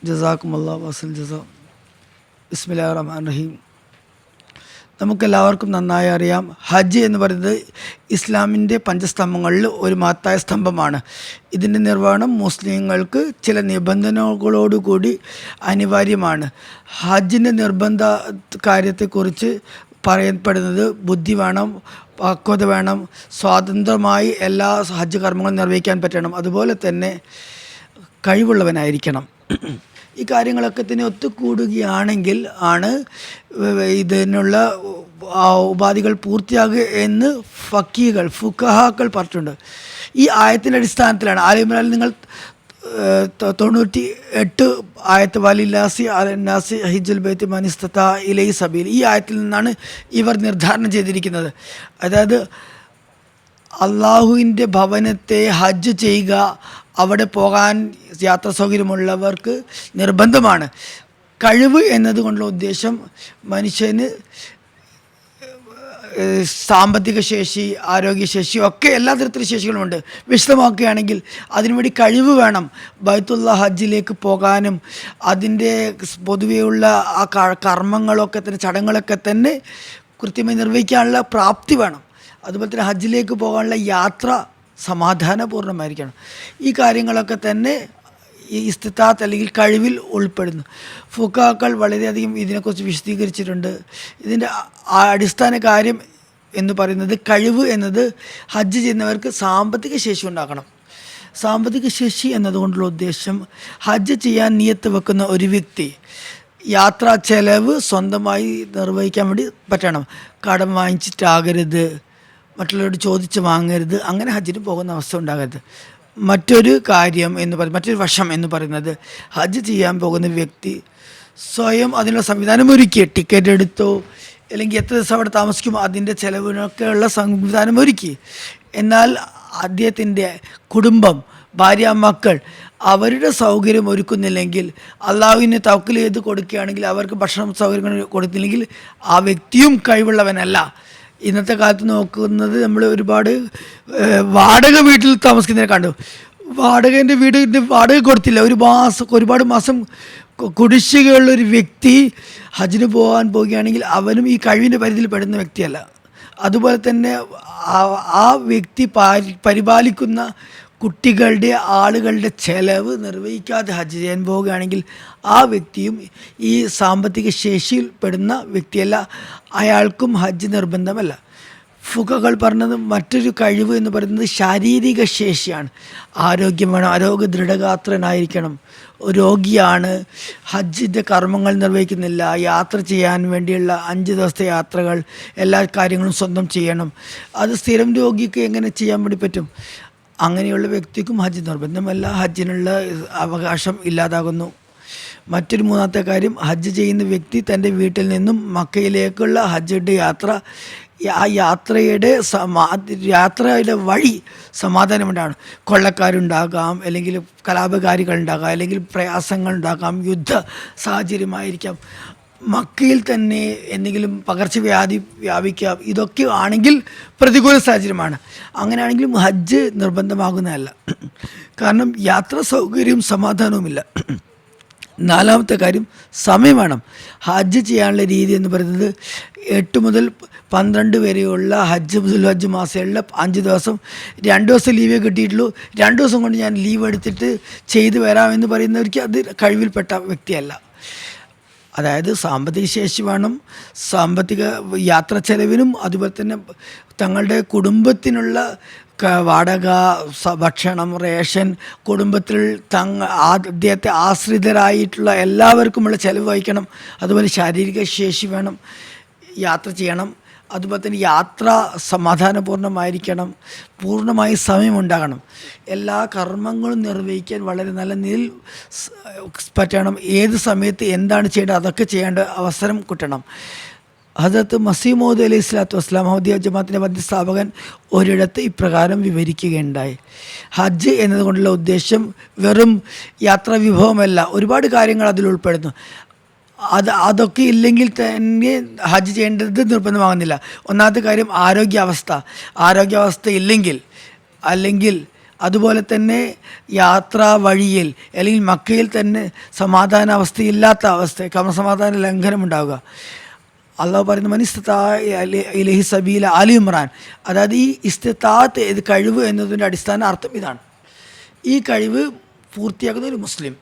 ജസാക്കുമുല്ലാഹ് വസൽ ജസാ. ബിസ്മില്ലാഹിർ റഹ്മാനിർ റഹീം. നമുക്കെല്ലാവർക്കും നന്നായി അറിയാം, ഹജ്ജ് എന്ന് പറയുന്നത് ഇസ്ലാമിൻ്റെ പഞ്ചസ്തംഭങ്ങളിൽ ഒരു മഹത്തായ സ്തംഭമാണ്. ഇതിൻ്റെ നിർവഹണം മുസ്ലിങ്ങൾക്ക് ചില നിബന്ധനകളോടുകൂടി അനിവാര്യമാണ്. ഹജ്ജിൻ്റെ നിർബന്ധ കാര്യത്തെക്കുറിച്ച് പറയപ്പെടുന്നത് ബുദ്ധി വേണം, പക്വത വേണം, സ്വാതന്ത്ര്യമായി എല്ലാ ഹജ്ജ് കർമ്മങ്ങളും നിർവഹിക്കാൻ പറ്റണം, അതുപോലെ തന്നെ കഴിവുള്ളവനായിരിക്കണം. ഈ കാര്യങ്ങളൊക്കെ തന്നെ ഒത്തുകൂടുകയാണെങ്കിൽ ആണ് ഇതിനുള്ള ഉപാധികൾ പൂർത്തിയാകുക എന്ന് ഫുഖഹാക്കൾ പറഞ്ഞിട്ടുണ്ട്. ഈ ആയത്തിൻ്റെ അടിസ്ഥാനത്തിലാണ് ആലി ഇമ്രാനിൽ നിങ്ങൾ 98 ആയത്ത് വലില്ലാസി അലന്നാസി ഹിജ്ജുൽ ബൈത്തി മനിസ്തതാ ഇലൈഹി സബീൽ, ഈ ആയത്തിൽ നിന്നാണ് ഇവർ നിർദ്ധാരണം ചെയ്തിരിക്കുന്നത്. അതായത് അള്ളാഹുവിൻ്റെ ഭവനത്തെ ഹജ്ജ് ചെയ്യുക, അവിടെ പോകാൻ യാത്രാ സൗകര്യമുള്ളവർക്ക് നിർബന്ധമാണ്. കഴിവ് എന്നതുകൊണ്ടുള്ള ഉദ്ദേശം മനുഷ്യന് സാമ്പത്തിക ശേഷി, ആരോഗ്യശേഷി ഒക്കെ എല്ലാ തരത്തിലുള്ള ശേഷികളുമുണ്ട്. വിശദമാക്കുകയാണെങ്കിൽ അതിനുവേണ്ടി കഴിവ് വേണം. ബൈത്തുള്ള ഹജ്ജിലേക്ക് പോകാനും അതിൻ്റെ പൊതുവെയുള്ള ആ കർമ്മങ്ങളൊക്കെ തന്നെ, ചടങ്ങുകളൊക്കെ തന്നെ കൃത്യമായി നിർവഹിക്കാനുള്ള പ്രാപ്തി വേണം. അതുപോലെ തന്നെ ഹജ്ജിലേക്ക് പോകാനുള്ള യാത്ര സമാധാനപൂർണ്ണമായിരിക്കണം. ഈ കാര്യങ്ങളൊക്കെ തന്നെ ഈ ഇസ്തിത്താത്ത് അല്ലെങ്കിൽ കഴിവിൽ ഉൾപ്പെടുന്നു. ഫുഖാക്കൾ വളരെയധികം ഇതിനെക്കുറിച്ച് വിശദീകരിച്ചിട്ടുണ്ട്. ഇതിൻ്റെ അടിസ്ഥാന കാര്യം എന്ന് പറയുന്നത് കഴിവ് എന്നത് ഹജ്ജ് ചെയ്യുന്നവർക്ക് സാമ്പത്തിക ശേഷി ഉണ്ടാക്കണം. സാമ്പത്തിക ശേഷി എന്നതുകൊണ്ടുള്ള ഉദ്ദേശം ഹജ്ജ് ചെയ്യാൻ നിയത്ത് വെക്കുന്ന ഒരു വ്യക്തി യാത്രാ ചെലവ് സ്വന്തമായി നിർവഹിക്കാൻ വേണ്ടി പറ്റണം. കടം വാങ്ങിച്ചിട്ടാകരുത്, മറ്റുള്ളവരോട് ചോദിച്ച് വാങ്ങരുത്, അങ്ങനെ ഹജ്ജിന് പോകുന്ന അവസ്ഥ ഉണ്ടാകരുത്. മറ്റൊരു കാര്യം മറ്റൊരു വശം എന്ന് പറയുന്നത് ഹജ്ജ് ചെയ്യാൻ പോകുന്ന വ്യക്തി സ്വയം അതിനുള്ള സംവിധാനം ഒരുക്കി, ടിക്കറ്റ് എടുത്തോ അല്ലെങ്കിൽ എത്ര ദിവസം അവിടെ താമസിക്കുമോ അതിൻ്റെ ചിലവിനൊക്കെയുള്ള സംവിധാനം ഒരുക്കി. എന്നാൽ അദ്ദേഹത്തിൻ്റെ കുടുംബം, ഭാര്യ, മക്കൾ അവരുടെ സൗകര്യം ഒരുക്കുന്നില്ലെങ്കിൽ, അള്ളാഹുവിനെ തവക്കൽ ചെയ്ത് കൊടുക്കുകയാണെങ്കിൽ അവർക്ക് ഭക്ഷണം സൗകര്യങ്ങൾ കൊടുത്തില്ലെങ്കിൽ ആ വ്യക്തിയും കഴിവുള്ളവനല്ല. ഇന്നത്തെ കാലത്ത് നോക്കുന്നത് നമ്മൾ ഒരുപാട് വാടക വീട്ടിൽ താമസിക്കുന്നതിനെ കണ്ടു. വാടകേൻ്റെ വീടിൻ്റെ വാടക കൊടുത്തില്ല, ഒരുപാട് മാസം കുടിശ്ശികയുള്ളൊരു വ്യക്തി ഹജ്ജിന് പോകാൻ പോവുകയാണെങ്കിൽ അവനും ഈ കഴിവിൻ്റെ പരിധിയിൽ പെടുന്ന വ്യക്തിയല്ല. അതുപോലെ തന്നെ ആ വ്യക്തി പരിപാലിക്കുന്ന കുട്ടികളുടെ ആളുകളുടെ ചെലവ് നിർവഹിക്കാതെ ഹജ്ജ് ചെയ്യാൻ പോവുകയാണെങ്കിൽ ആ വ്യക്തിയും ഈ സാമ്പത്തിക ശേഷിയിൽ പെടുന്ന വ്യക്തിയല്ല, അയാൾക്കും ഹജ്ജ് നിർബന്ധമല്ല. ഫുഖകൾ പറഞ്ഞത് മറ്റൊരു കഴിവ് എന്ന് പറയുന്നത് ശാരീരിക ശേഷിയാണ്. ആരോഗ്യം വേണം, ആരോഗ്യ ദൃഢഗാത്രനായിരിക്കണം. രോഗിയാണ്, ഹജ്ജിൻ്റെ കർമ്മങ്ങൾ നിർവഹിക്കുന്നില്ല, യാത്ര ചെയ്യാൻ വേണ്ടിയുള്ള 5 ദിവസത്തെ യാത്രകൾ എല്ലാ കാര്യങ്ങളും സ്വന്തം ചെയ്യണം. അത് സ്ഥിരം രോഗിക്ക് എങ്ങനെ ചെയ്യാൻ വേണ്ടി പറ്റും? അങ്ങനെയുള്ള വ്യക്തിക്കും ഹജ്ജ് നിർബന്ധമല്ല, ഹജ്ജിനുള്ള അവകാശം ഇല്ലാതാകുന്നു. മറ്റൊരു മൂന്നാമത്തെ കാര്യം, ഹജ്ജ് ചെയ്യുന്ന വ്യക്തി തൻ്റെ വീട്ടിൽ നിന്നും മക്കയിലേക്കുള്ള ഹജ്ജിൻ്റെ ആ യാത്രയുടെ വഴി സമാധാനമുണ്ടാണ്. കൊള്ളക്കാരുണ്ടാകാം, അല്ലെങ്കിൽ കലാപകാരികളുണ്ടാകാം, അല്ലെങ്കിൽ പ്രയാസങ്ങളുണ്ടാകാം, യുദ്ധ സാഹചര്യമായിരിക്കാം, മക്കയിൽ തന്നെ എന്തെങ്കിലും പകർച്ചവ്യാധി വ്യാപിക്കാം. ഇതൊക്കെ ആണെങ്കിൽ പ്രതികൂല സാഹചര്യമാണ്. അങ്ങനെയാണെങ്കിലും ഹജ്ജ് നിർബന്ധമാകുന്നതല്ല, കാരണം യാത്രാ സൗകര്യവും സമാധാനവുമില്ല. നാലാമത്തെ കാര്യം, സമയം വേണം. ഹജ്ജ് ചെയ്യാനുള്ള രീതി എന്ന് പറയുന്നത് 8 മുതൽ 12 വരെയുള്ള ഹജ്ജ് മാസമുള്ള 5 ദിവസം, 2 ദിവസം ലീവേ കിട്ടിയിട്ടുള്ളൂ, 2 ദിവസം കൊണ്ട് ഞാൻ ലീവ് എടുത്തിട്ട് ചെയ്തു വരാമെന്ന് പറയുന്നവർക്ക് അത് കഴിവിൽപ്പെട്ട വ്യക്തിയല്ല. അതായത് സാമ്പത്തിക ശേഷി വേണം, സാമ്പത്തിക യാത്രാ ചെലവിനും അതുപോലെ തന്നെ തങ്ങളുടെ കുടുംബത്തിനുള്ള വാടക, ഭക്ഷണം, റേഷൻ, കുടുംബത്തിൽ അദ്ദേഹത്തെ ആശ്രിതരായിട്ടുള്ള എല്ലാവർക്കുമുള്ള ചെലവ് വഹിക്കണം. അതുപോലെ ശാരീരിക ശേഷി വേണം, യാത്ര ചെയ്യണം. അതുപോലെ തന്നെ യാത്ര സമാധാനപൂർണ്ണമായിരിക്കണം, പൂർണ്ണമായി സമയമുണ്ടാകണം. എല്ലാ കർമ്മങ്ങളും നിർവഹിക്കാൻ വളരെ നല്ല നിലയിൽ പറ്റണം. ഏത് സമയത്ത് എന്താണ് ചെയ്യേണ്ടത് അതൊക്കെ ചെയ്യേണ്ട അവസരം കിട്ടണം. ഹദരത്ത് മസീഹ് മൗഊദ് അലൈഹി സ്വലാത്തു വസ്സലാം അഹ്മദിയ്യ ജമാഅത്തിൻ്റെ മധ്യസ്ഥാപകൻ ഒരിടത്ത് ഇപ്രകാരം വിവരിക്കുകയുണ്ടായി. ഹജ്ജ് എന്നതുകൊണ്ടുള്ള ഉദ്ദേശം വെറും യാത്രാ വിഭവമല്ല, ഒരുപാട് കാര്യങ്ങൾ അതിൽ ഉൾപ്പെടുന്നു. അതൊക്കെ ഇല്ലെങ്കിൽ തന്നെ ഹജ്ജ് ചെയ്യേണ്ടത് നിർബന്ധമാകുന്നില്ല. ഒന്നാമത്തെ കാര്യം ആരോഗ്യാവസ്ഥ അല്ലെങ്കിൽ അതുപോലെ തന്നെ യാത്രാ വഴിയിൽ അല്ലെങ്കിൽ മക്കയിൽ തന്നെ സമാധാനാവസ്ഥയില്ലാത്ത അവസ്ഥ, ക്രമസമാധാന ലംഘനം ഉണ്ടാവുക. അള്ളാഹു പറയുന്ന മനിസ്തത്താ ഇലൈഹി സബീല ആലി ഇമ്രാൻ. അതായത് ഈ ഇസ്തിത്താത്ത്, ഇത് കഴിവ് എന്നതിൻ്റെ അടിസ്ഥാന അർത്ഥം ഇതാണ്. ഈ കഴിവ് പൂർത്തിയാക്കുന്ന ഒരു മുസ്ലിം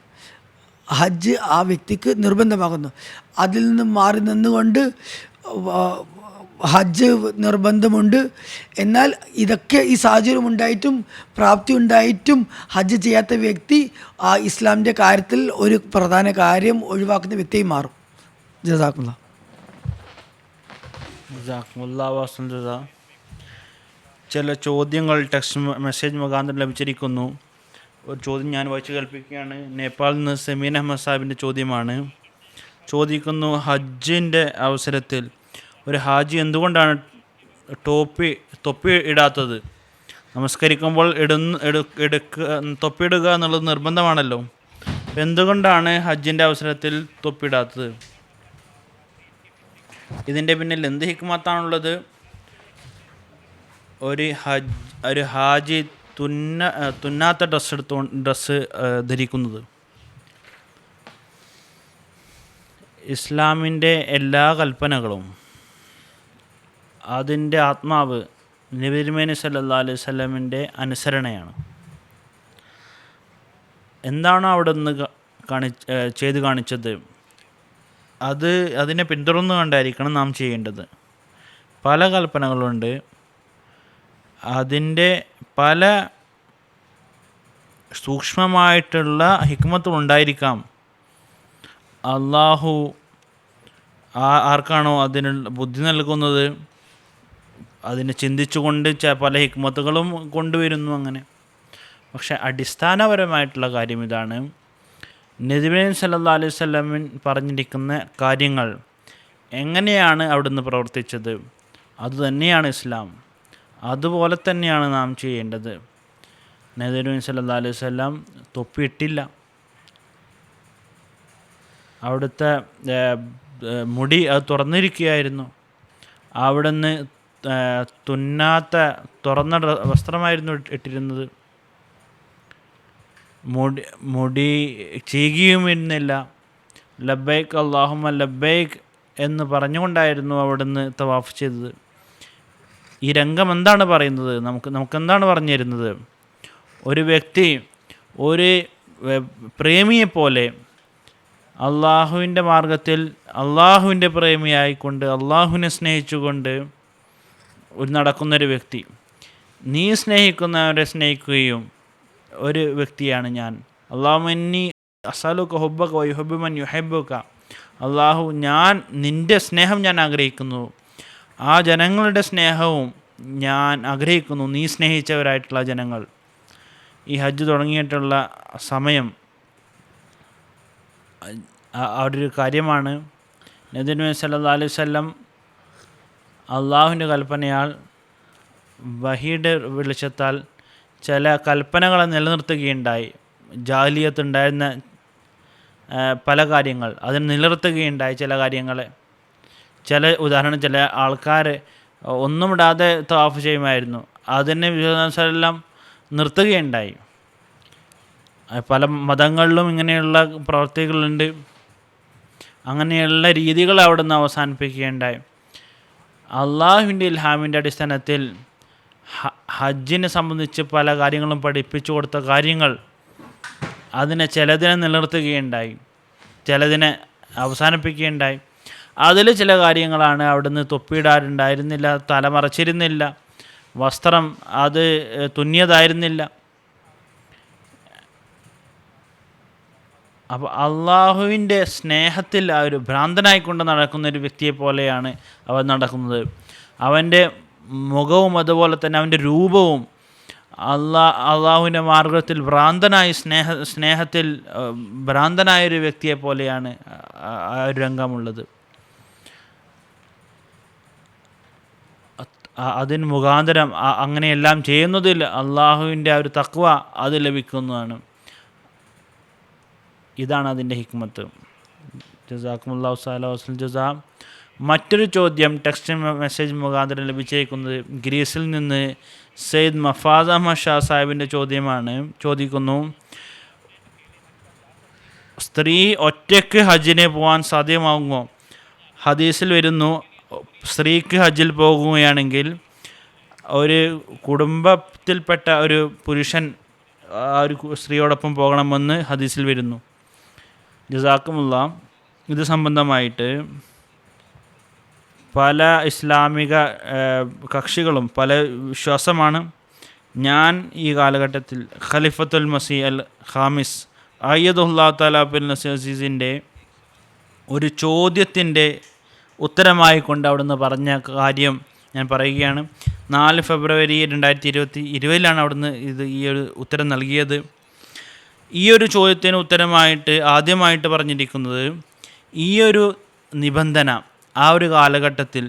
ഹജ്ജ് ആ വ്യക്തിക്ക് നിർബന്ധമാകുന്നു. അതിൽ നിന്നും മാറി നിന്നുകൊണ്ട് ഹജ്ജ് നിർബന്ധമുണ്ട്. എന്നാൽ ഇതൊക്കെ ഈ സാഹചര്യം ഉണ്ടായിട്ടും പ്രാപ്തി ഉണ്ടായിട്ടും ഹജ്ജ് ചെയ്യാത്ത വ്യക്തി ആ ഇസ്ലാമിൻ്റെ കാര്യത്തിൽ ഒരു പ്രധാന കാര്യം ഒഴിവാക്കുന്ന വ്യക്തിയായി മാറും. ജസാക്കുമുല്ലാ. ചില ചോദ്യങ്ങൾ ടെക്സ്റ്റ് മെസ്സേജ് മുഖാന്തരം ലഭിച്ചിരിക്കുന്നു. ഒരു ചോദ്യം ഞാൻ വായിച്ചു കേൾപ്പിക്കുകയാണ്. നേപ്പാളിൽ നിന്ന് സെമീൻ അഹമ്മദ് സാഹിബിൻ്റെ ചോദ്യമാണ്. ചോദിക്കുന്നു, ഹജ്ജിൻ്റെ അവസരത്തിൽ ഒരു ഹാജി എന്തുകൊണ്ടാണ് തൊപ്പി ഇടാത്തത്? നമസ്കരിക്കുമ്പോൾ തൊപ്പിയിടുക എന്നുള്ളത് നിർബന്ധമാണല്ലോ. എന്തുകൊണ്ടാണ് ഹജ്ജിൻ്റെ അവസരത്തിൽ തൊപ്പിയിടാത്തത്? ഇതിൻ്റെ പിന്നിൽ എന്ത് ഹിക്മത്താണുള്ളത്? ഒരു ഹാജി തുന്നാത്ത ഡ്രസ്സ് ധരിക്കുന്നത് ഇസ്ലാമിൻ്റെ എല്ലാ കൽപ്പനകളും അതിൻ്റെ ആത്മാവ് നബി തിരുമേനി സല്ലല്ലാഹു അലൈഹി വസല്ലമിൻ്റെ അനുസരണയാണ്. എന്താണോ അവിടെ നിന്ന് ചെയ്ത് കാണിച്ചത് അതിനെ പിന്തുടർന്നു കൊണ്ടായിരിക്കണം നാം ചെയ്യേണ്ടത്. പല കൽപ്പനകളുണ്ട്, അതിൻ്റെ പല സൂക്ഷ്മമായിട്ടുള്ള ഹിക്മത്തുണ്ടായിരിക്കാം. അള്ളാഹു ആർക്കാണോ അതിനുള്ള ബുദ്ധി നൽകുന്നത് അതിനെ ചിന്തിച്ചുകൊണ്ട് പല ഹിക്മത്തുകളും കൊണ്ടുവരുന്നു അങ്ങനെ. പക്ഷെ അടിസ്ഥാനപരമായിട്ടുള്ള കാര്യം ഇതാണ്, നബി സല്ലല്ലാഹു അലൈഹി വസല്ലം പറഞ്ഞിരിക്കുന്ന കാര്യങ്ങൾ എങ്ങനെയാണ് അവിടുന്ന് പ്രവർത്തിച്ചത് അതുതന്നെയാണ് ഇസ്ലാം. അതുപോലെ തന്നെയാണ് നാം ചെയ്യേണ്ടത്. നബി സല്ലല്ലാഹു അലൈഹി വസല്ലം തൊപ്പിയിട്ടില്ല. അവിടുത്തെ മുടി അത് തുറന്നിരിക്കുകയായിരുന്നു. അവിടുന്ന് തുന്നാത്ത തുറന്ന വസ്ത്രമായിരുന്നു ഇട്ടിരുന്നത്. മുടി ചീകിയുമിരുന്നില്ല. ലബ്ബൈക്ക് അല്ലാഹുമ്മ ലബ്ബൈക്ക് എന്ന് പറഞ്ഞുകൊണ്ടായിരുന്നു അവിടുന്ന് തവാഫ് ചെയ്തത്. ഈ രംഗം എന്താണ് പറയുന്നത്? നമുക്കെന്താണ് പറഞ്ഞു തരുന്നത്? ഒരു വ്യക്തി ഒരു പ്രേമിയെപ്പോലെ അള്ളാഹുവിൻ്റെ മാർഗത്തിൽ അള്ളാഹുവിൻ്റെ പ്രേമിയായിക്കൊണ്ട് അള്ളാഹുവിനെ സ്നേഹിച്ചുകൊണ്ട് നടക്കുന്നൊരു വ്യക്തി, നീ സ്നേഹിക്കുന്നവരെ സ്നേഹിക്കുകയും ഒരു വ്യക്തിയാണ് ഞാൻ. അല്ലാഹുമ്മന്നി അസ്അലുക ഹുബ്ബക വയുഹിബ്ബു മൻ യുഹിബ്ബുക. അള്ളാഹു, ഞാൻ നിൻ്റെ സ്നേഹം ഞാൻ ആഗ്രഹിക്കുന്നു, ആ ജനങ്ങളുടെ സ്നേഹവും ഞാൻ ആഗ്രഹിക്കുന്നു, നീ സ്നേഹിച്ചവരായിട്ടുള്ള ജനങ്ങൾ. ഈ ഹജ്ജ് തുടങ്ങിയിട്ടുള്ള സമയം ഒരു കാര്യമാണ്. നബി സല്ലല്ലാഹു അലൈഹി വസല്ലം അള്ളാഹുവിൻ്റെ കൽപ്പനയാൽ വഹിയുടെ വെളിച്ചത്താൽ ചില കൽപ്പനകളെ നിലനിർത്തുകയുണ്ടായി. ജാഹിലിയത്ത് ഉണ്ടായിരുന്ന പല കാര്യങ്ങൾ അതിന് നിലനിർത്തുകയുണ്ടായി. ചില കാര്യങ്ങളെ ഉദാഹരണം, ചില ആൾക്കാർ ഒന്നുമിടാതെ തവാഫ് ചെയ്യുമായിരുന്നു. അതിനെ വിശ്വാസമെല്ലാം നിർത്തുകയുണ്ടായി. പല മതങ്ങളിലും ഇങ്ങനെയുള്ള പ്രവർത്തികളുണ്ട്. അങ്ങനെയുള്ള രീതികൾ അവിടെ നിന്ന് അവസാനിപ്പിക്കുകയുണ്ടായി. അള്ളാഹുവിൻ്റെ ഇൽഹാമിൻ്റെ അടിസ്ഥാനത്തിൽ ഹജ്ജിനെ സംബന്ധിച്ച് പല കാര്യങ്ങളും പഠിപ്പിച്ചു കൊടുത്ത കാര്യങ്ങൾ ചിലതിനെ നിലനിർത്തുകയുണ്ടായി, ചിലതിനെ അവസാനിപ്പിക്കുകയുണ്ടായി. അതിൽ ചില കാര്യങ്ങളാണ് അവിടുന്ന് തൊപ്പിയിടാറുണ്ടായിരുന്നില്ല, തലമറച്ചിരുന്നില്ല, വസ്ത്രം അത് തുന്നിയതായിരുന്നില്ല. അപ്പോൾ അള്ളാഹുവിൻ്റെ സ്നേഹത്തിൽ ആ ഒരു ഭ്രാന്തനായിക്കൊണ്ട് നടക്കുന്നൊരു വ്യക്തിയെ പോലെയാണ് അവൻ നടക്കുന്നത്. അവൻ്റെ മുഖവും അതുപോലെ തന്നെ അവൻ്റെ രൂപവും അള്ളാഹുവിൻ്റെ മാർഗത്തിൽ സ്നേഹത്തിൽ ഭ്രാന്തനായൊരു വ്യക്തിയെ പോലെയാണ് ആ ഒരു രംഗമുള്ളത്. അതിന് മുഖാന്തരം അങ്ങനെയെല്ലാം ചെയ്യുന്നതിൽ അള്ളാഹുവിൻ്റെ ആ ഒരു തഖ്വ അത് ലഭിക്കുന്നതാണ്. ഇതാണ് അതിൻ്റെ ഹിക്മത്ത്. ജസാക്കുമുല്ലാഹു തആല വസ്ൽ ജസാ. മറ്റൊരു ചോദ്യം ടെക്സ്റ്റ് മെസ്സേജ് മുഖാന്തരം ലഭിച്ചിരിക്കുന്നത് ഗ്രീസിൽ നിന്ന് സയ്യിദ് മഫാസ് അഹമ്മദ് ഷാ സാഹിബിൻ്റെ ചോദ്യമാണ്. ചോദിക്കുന്നു, സ്ത്രീ ഒറ്റയ്ക്ക് ഹജ്ജിന് പോകാൻ സാധ്യമാകുമോ? ഹദീസിൽ വരുന്നു, സ്ത്രീക്ക് ഹജ്ജിൽ പോകുകയാണെങ്കിൽ ഒരു കുടുംബത്തിൽപ്പെട്ട ഒരു പുരുഷൻ ആ ഒരു സ്ത്രീയോടൊപ്പം പോകണമെന്ന് ഹദീസിൽ വരുന്നു. ജസാക്കുമുള്ള. ഇത് സംബന്ധമായിട്ട് പല ഇസ്ലാമിക കക്ഷികളും പല വിശ്വാസമാണ്. ഞാൻ ഈ കാലഘട്ടത്തിൽ ഖലീഫത്തുൽ മസീഹ് അൽ ഖാമിസ് അയ്യദുല്ലാഹു തആല ബിൻ അസീസിൻ്റെ ഒരു ചോദ്യത്തിൻ്റെ ഉത്തരമായിക്കൊണ്ട് അവിടുന്ന് പറഞ്ഞ കാര്യം ഞാൻ പറയുകയാണ്. 4 ഫെബ്രുവരി 2020 അവിടുന്ന് ഈ ഒരു ഉത്തരം നൽകിയത്. ഈ ഒരു ചോദ്യത്തിന് ഉത്തരമായിട്ട് ആദ്യമായിട്ട് പറഞ്ഞിരിക്കുന്നത്, ഈ ഒരു നിബന്ധന ആ ഒരു കാലഘട്ടത്തിൽ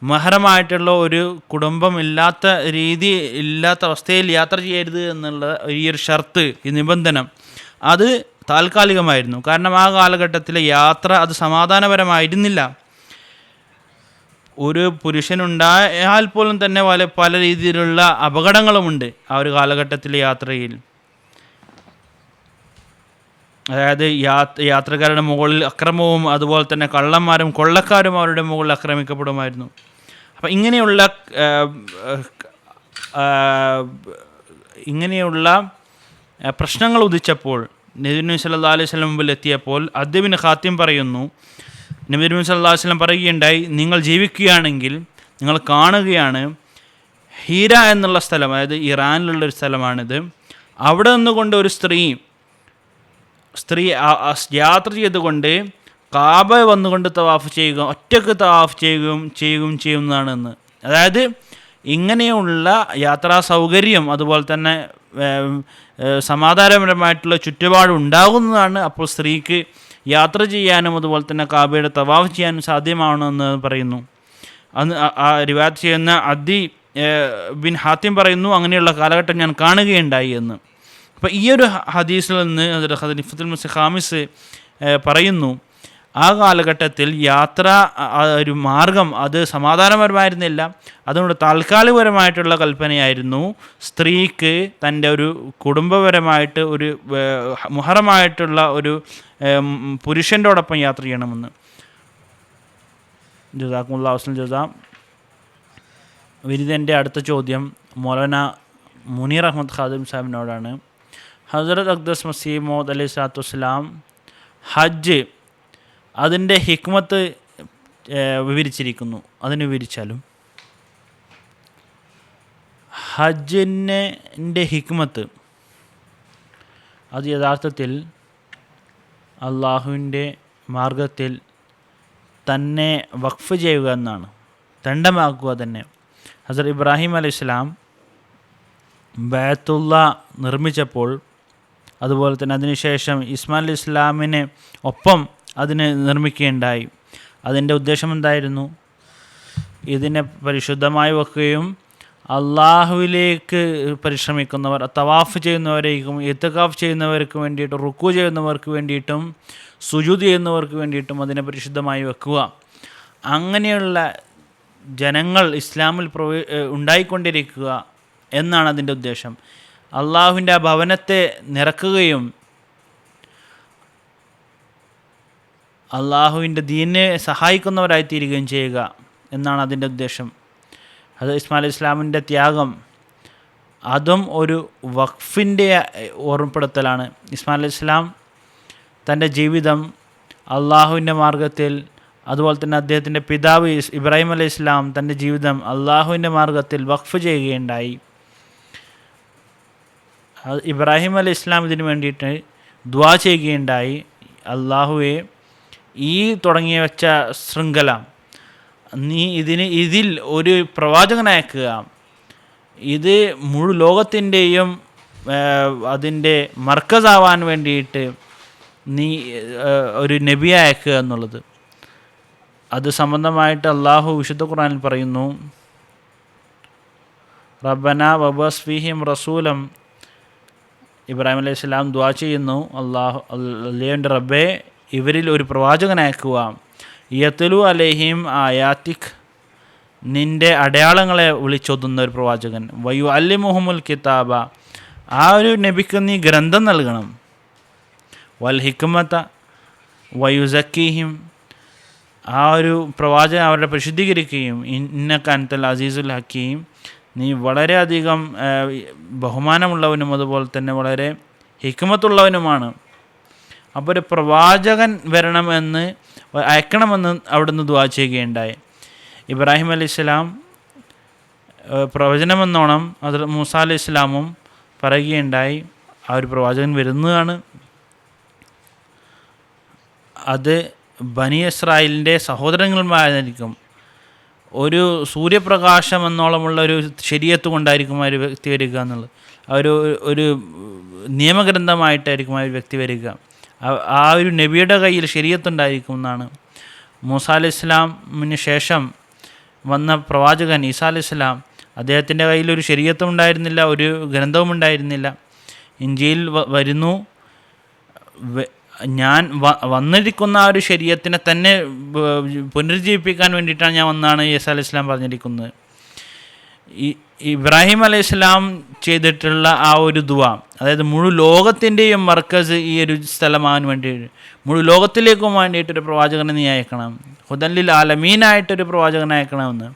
മഹറമായിട്ടുള്ള ഒരു കുടുംബം ഇല്ലാത്ത അവസ്ഥയിൽ യാത്ര ചെയ്യരുത് എന്നുള്ള ഈ ഒരു ഷർത്ത്, ഈ നിബന്ധന അത് താൽക്കാലികമായിരുന്നു. കാരണം ആ കാലഘട്ടത്തിലെ യാത്ര അത് സമാധാനപരമായിരുന്നില്ല. ഒരു പുരുഷനുണ്ടായാൽ പോലും തന്നെ പല രീതിയിലുള്ള അപകടങ്ങളുമുണ്ട് ആ ഒരു കാലഘട്ടത്തിലെ യാത്രയിൽ. അതായത് യാത്രക്കാരുടെ മുകളിൽ അക്രമവും അതുപോലെ തന്നെ കള്ളന്മാരും കൊള്ളക്കാരും അവരുടെ മുകളിൽ ആക്രമിക്കപ്പെടുമായിരുന്നു. അപ്പം ഇങ്ങനെയുള്ള ഇങ്ങനെയുള്ള പ്രശ്നങ്ങൾ ഉദിച്ചപ്പോൾ നബി സല്ലല്ലാഹു അലൈഹി വസല്ലം മുമ്പിൽ എത്തിയപ്പോൾ അദ്യ് ബിൻ ഖാത്തിം പറയുന്നു, നബി സല്ലല്ലാഹു അലൈഹി വസല്ലം പറയുകയുണ്ടായി, നിങ്ങൾ ജീവിക്കുകയാണെങ്കിൽ നിങ്ങൾ കാണുകയാണ് ഹീര എന്നുള്ള സ്ഥലം, അതായത് ഇറാനിലുള്ളൊരു സ്ഥലമാണിത്. അവിടെ നിന്നുകൊണ്ട് ഒരു സ്ത്രീ യാത്ര ചെയ്തുകൊണ്ട് കാബ വന്നുകൊണ്ട് തവാഫ് ചെയ്യുക, ഒറ്റക്ക് തവാഫ് ചെയ്യുകയും ചെയ്യുന്നതാണെന്ന്. അതായത് ഇങ്ങനെയുള്ള യാത്രാ സൗകര്യം അതുപോലെ തന്നെ സമാധാനപരമായിട്ടുള്ള ചുറ്റുപാട് ഉണ്ടാകുന്നതാണ്. അപ്പോൾ സ്ത്രീക്ക് യാത്ര ചെയ്യാനും അതുപോലെ തന്നെ കാബയുടെ തവാഫ് ചെയ്യാനും സാധ്യമാണെന്ന് പറയുന്നു. അന്ന് ആ റിവായത്ത് ചെയ്യുന്ന അദ്യ് ബിൻ ഹാത്തിം പറയുന്നു, അങ്ങനെയുള്ള കാലഘട്ടം ഞാൻ കാണുകയുണ്ടായി എന്ന്. അപ്പോൾ ഈ ഒരു ഹദീസിൽ നിന്ന് ഖലീഫത്തുൽ മസീഹ് ഖാമിസ് പറയുന്നു, ആ കാലഘട്ടത്തിൽ യാത്ര ഒരു മാർഗം അത് സമാധാനപരമായിരുന്നില്ല. അതുകൊണ്ട് താൽക്കാലികപരമായിട്ടുള്ള കൽപ്പനയായിരുന്നു സ്ത്രീക്ക് തൻ്റെ ഒരു കുടുംബപരമായിട്ട് ഒരു മുഹറമായിട്ടുള്ള ഒരു പുരുഷൻ്റോടൊപ്പം യാത്ര ചെയ്യണമെന്ന്. ജസാക്കുമുല്ലാഹു ഹുസ്നൽ ജസാ. വിരുദ്ധൻ്റെ അടുത്ത ചോദ്യം മൗലാന മുനീർ അഹമ്മദ് ഖാദിം സാഹിബിനോടാണ്. ഹസ്രത്ത് അഖ്ദസ് മസീഹ് മൗഊദ് അലൈഹി സ്വലാത്തു വസ്സലാം ഹജ്ജ് അതിൻ്റെ ഹിക്മത്ത് വിവരിച്ചിരിക്കുന്നു. വിവരിച്ചാലും ഹജ്ജിൻ്റെ ഹിക്മത്ത് അത് യഥാർത്ഥത്തിൽ അള്ളാഹുവിൻ്റെ മാർഗത്തിൽ തന്നെ വഖഫ് ചെയ്യുക എന്നാണ്, ദണ്ഡമാക്കുക തന്നെ. ഹസ്രത്ത് ഇബ്രാഹിം അലൈഹിസ്സലാം ബൈത്തുള്ള നിർമ്മിച്ചപ്പോൾ, അതുപോലെ തന്നെ അതിനുശേഷം ഇസ്മായിൽ ഇസ്ലാമിനെ ഒപ്പം അതിനെ നിർമ്മിക്കുകയുണ്ടായി. അതിൻ്റെ ഉദ്ദേശം എന്തായിരുന്നു? ഇതിനെ പരിശുദ്ധമായി വെക്കുകയും അള്ളാഹുവിലേക്ക് പരിശ്രമിക്കുന്നവർ, തവാഫ് ചെയ്യുന്നവരേക്കും ഇത്കാഫ് ചെയ്യുന്നവർക്ക് വേണ്ടിയിട്ടും റുക്കു ചെയ്യുന്നവർക്ക് വേണ്ടിയിട്ടും സുജൂദ് ചെയ്യുന്നവർക്ക് വേണ്ടിയിട്ടും അതിനെ പരിശുദ്ധമായി വെക്കുക. അങ്ങനെയുള്ള ജനങ്ങൾ ഇസ്ലാമിൽ ഉണ്ടായിക്കൊണ്ടിരിക്കുക എന്നാണ് അതിൻ്റെ ഉദ്ദേശം. അള്ളാഹുവിൻ്റെ ആ ഭവനത്തെ നിറക്കുകയും അള്ളാഹുവിൻ്റെ ദീനിനെ സഹായിക്കുന്നവരായിത്തീരുകയും ചെയ്യുക എന്നാണ് അതിൻ്റെ ഉദ്ദേശം. അത് ഇസ്മായിൽ ഇസ്ലാമിൻ്റെ ത്യാഗം അതും ഒരു വഖഫിൻ്റെ ഓർമ്മപ്പെടുത്തലാണ്. ഇസ്മായിൽ ഇസ്ലാം തൻ്റെ ജീവിതം അള്ളാഹുവിൻ്റെ മാർഗത്തിൽ, അതുപോലെ തന്നെ അദ്ദേഹത്തിൻ്റെ പിതാവ് ഇബ്രാഹിം അലൈഹി ഇസ്ലാം തൻ്റെ ജീവിതം അള്ളാഹുവിൻ്റെ മാർഗത്തിൽ വഖഫ് ചെയ്യുകയുണ്ടായി. ഇബ്രാഹിം അലൈഹി ഇസ്ലാം ഇതിനു വേണ്ടിയിട്ട് ദുആ ചെയ്യുകയുണ്ടായി, അള്ളാഹുവെ ഈ തുടങ്ങി വെച്ച ശൃംഖല നീ ഇതിൽ ഒരു പ്രവാചകനയക്കുക, ഇത് മുഴു ലോകത്തിൻ്റെയും അതിൻ്റെ മർക്കസാവാൻ വേണ്ടിയിട്ട് നീ ഒരു നബി അയക്കുക എന്നുള്ളത്. അത് സംബന്ധമായിട്ട് അള്ളാഹു വിശുദ്ധ ഖുർആനിൽ പറയുന്നു, റബ്ബന വബഅസ് ഫീഹിം റസൂലം. ഇബ്രാഹിം അലൈഹി സ്വലാം ദുആ ചെയ്യുന്നു, അല്ലാഹുവിൻ്റെ റബ്ബേ ഇവരിൽ ഒരു പ്രവാചകനയക്കുക, യത്ലു അലൈഹിം ആയാത്തിക്, നിൻ്റെ അടയാളങ്ങളെ വിളിച്ചോതുന്ന ഒരു പ്രവാചകൻ, വയു അല്ലിമുഹുമുൽ കിതാബ, ആ ഒരു നബിക്ക് നീ ഗ്രന്ഥം നൽകണം, വൽ ഹിക്മത വയുസക്കീഹിം, ആ ഒരു പ്രവാചകൻ അവരുടെ പ്രസിദ്ധീകരിക്കുകയും, ഇന്നക അൻതൽ അസീസുൽ ഹക്കീം, നീ വളരെയധികം ബഹുമാനമുള്ളവനും അതുപോലെ തന്നെ വളരെ ഹിക്മത്തുള്ളവനുമാണ്. അപ്പോൾ ഒരു പ്രവാചകൻ വരണമെന്ന് അയക്കണമെന്ന് അവിടുന്ന് ദുആ ചെയ്യുകയുണ്ടായി. ഇബ്രാഹിം അലൈഹി സ്വലാം പ്രവചനമെന്നോണം ഹദ്റത്ത് മൂസാ അലൈഹി സ്വലാമും പറയുകയുണ്ടായി, ആ ഒരു പ്രവാചകൻ വരുന്നതാണ്. അത് ബനി ഇസ്രായേലിൻ്റെ സഹോദരങ്ങളുമായിരിക്കും. ഒരു സൂര്യപ്രകാശം എന്നോളമുള്ള ഒരു ശരീഅത്ത് കൊണ്ടായിരിക്കും ആ ഒരു വ്യക്തി വരിക എന്നുള്ളത്. ഒരു നിയമഗ്രന്ഥമായിട്ടായിരിക്കും ആ ഒരു വ്യക്തി വരിക. ആ ഒരു നബിയുടെ കയ്യിൽ ശരീഅത്തുണ്ടായിരിക്കും എന്നാണ്. മൂസാ അലൈഹി ഇസ്ലാമിന് ശേഷം വന്ന പ്രവാചകൻ ഈസാ അലൈഹി ഇസ്ലാം, അദ്ദേഹത്തിൻ്റെ കയ്യിൽ ഒരു ശരീഅത്തും ഉണ്ടായിരുന്നില്ല, ഒരു ഗ്രന്ഥവും ഉണ്ടായിരുന്നില്ല. ഇഞ്ചീൽ വരുന്നു, ഞാൻ വന്നിരിക്കുന്ന ആ ഒരു ശരീഅത്തിനെ തന്നെ പുനരുജ്ജീവിപ്പിക്കാൻ വേണ്ടിയിട്ടാണ് ഞാൻ വന്നാണ് ഈസാ അലൈഹി ഇസ്ലാം പറഞ്ഞിരിക്കുന്നത്. ഇബ്രാഹിം അലൈഹി ഇസ്ലാം ചെയ്തിട്ടുള്ള ആ ഒരു ദുആ, അതായത് മുഴു ലോകത്തിൻ്റെയും മർക്കസ് ഈ ഒരു സ്ഥലമാകാൻ വേണ്ടിയിട്ട്, മുഴു ലോകത്തിലേക്കും വേണ്ടിയിട്ടൊരു പ്രവാചകനെ നീ അയക്കണം, ഹുദല്ലിൽ ആലമീനായിട്ടൊരു പ്രവാചകനെ അയക്കണമെന്ന്.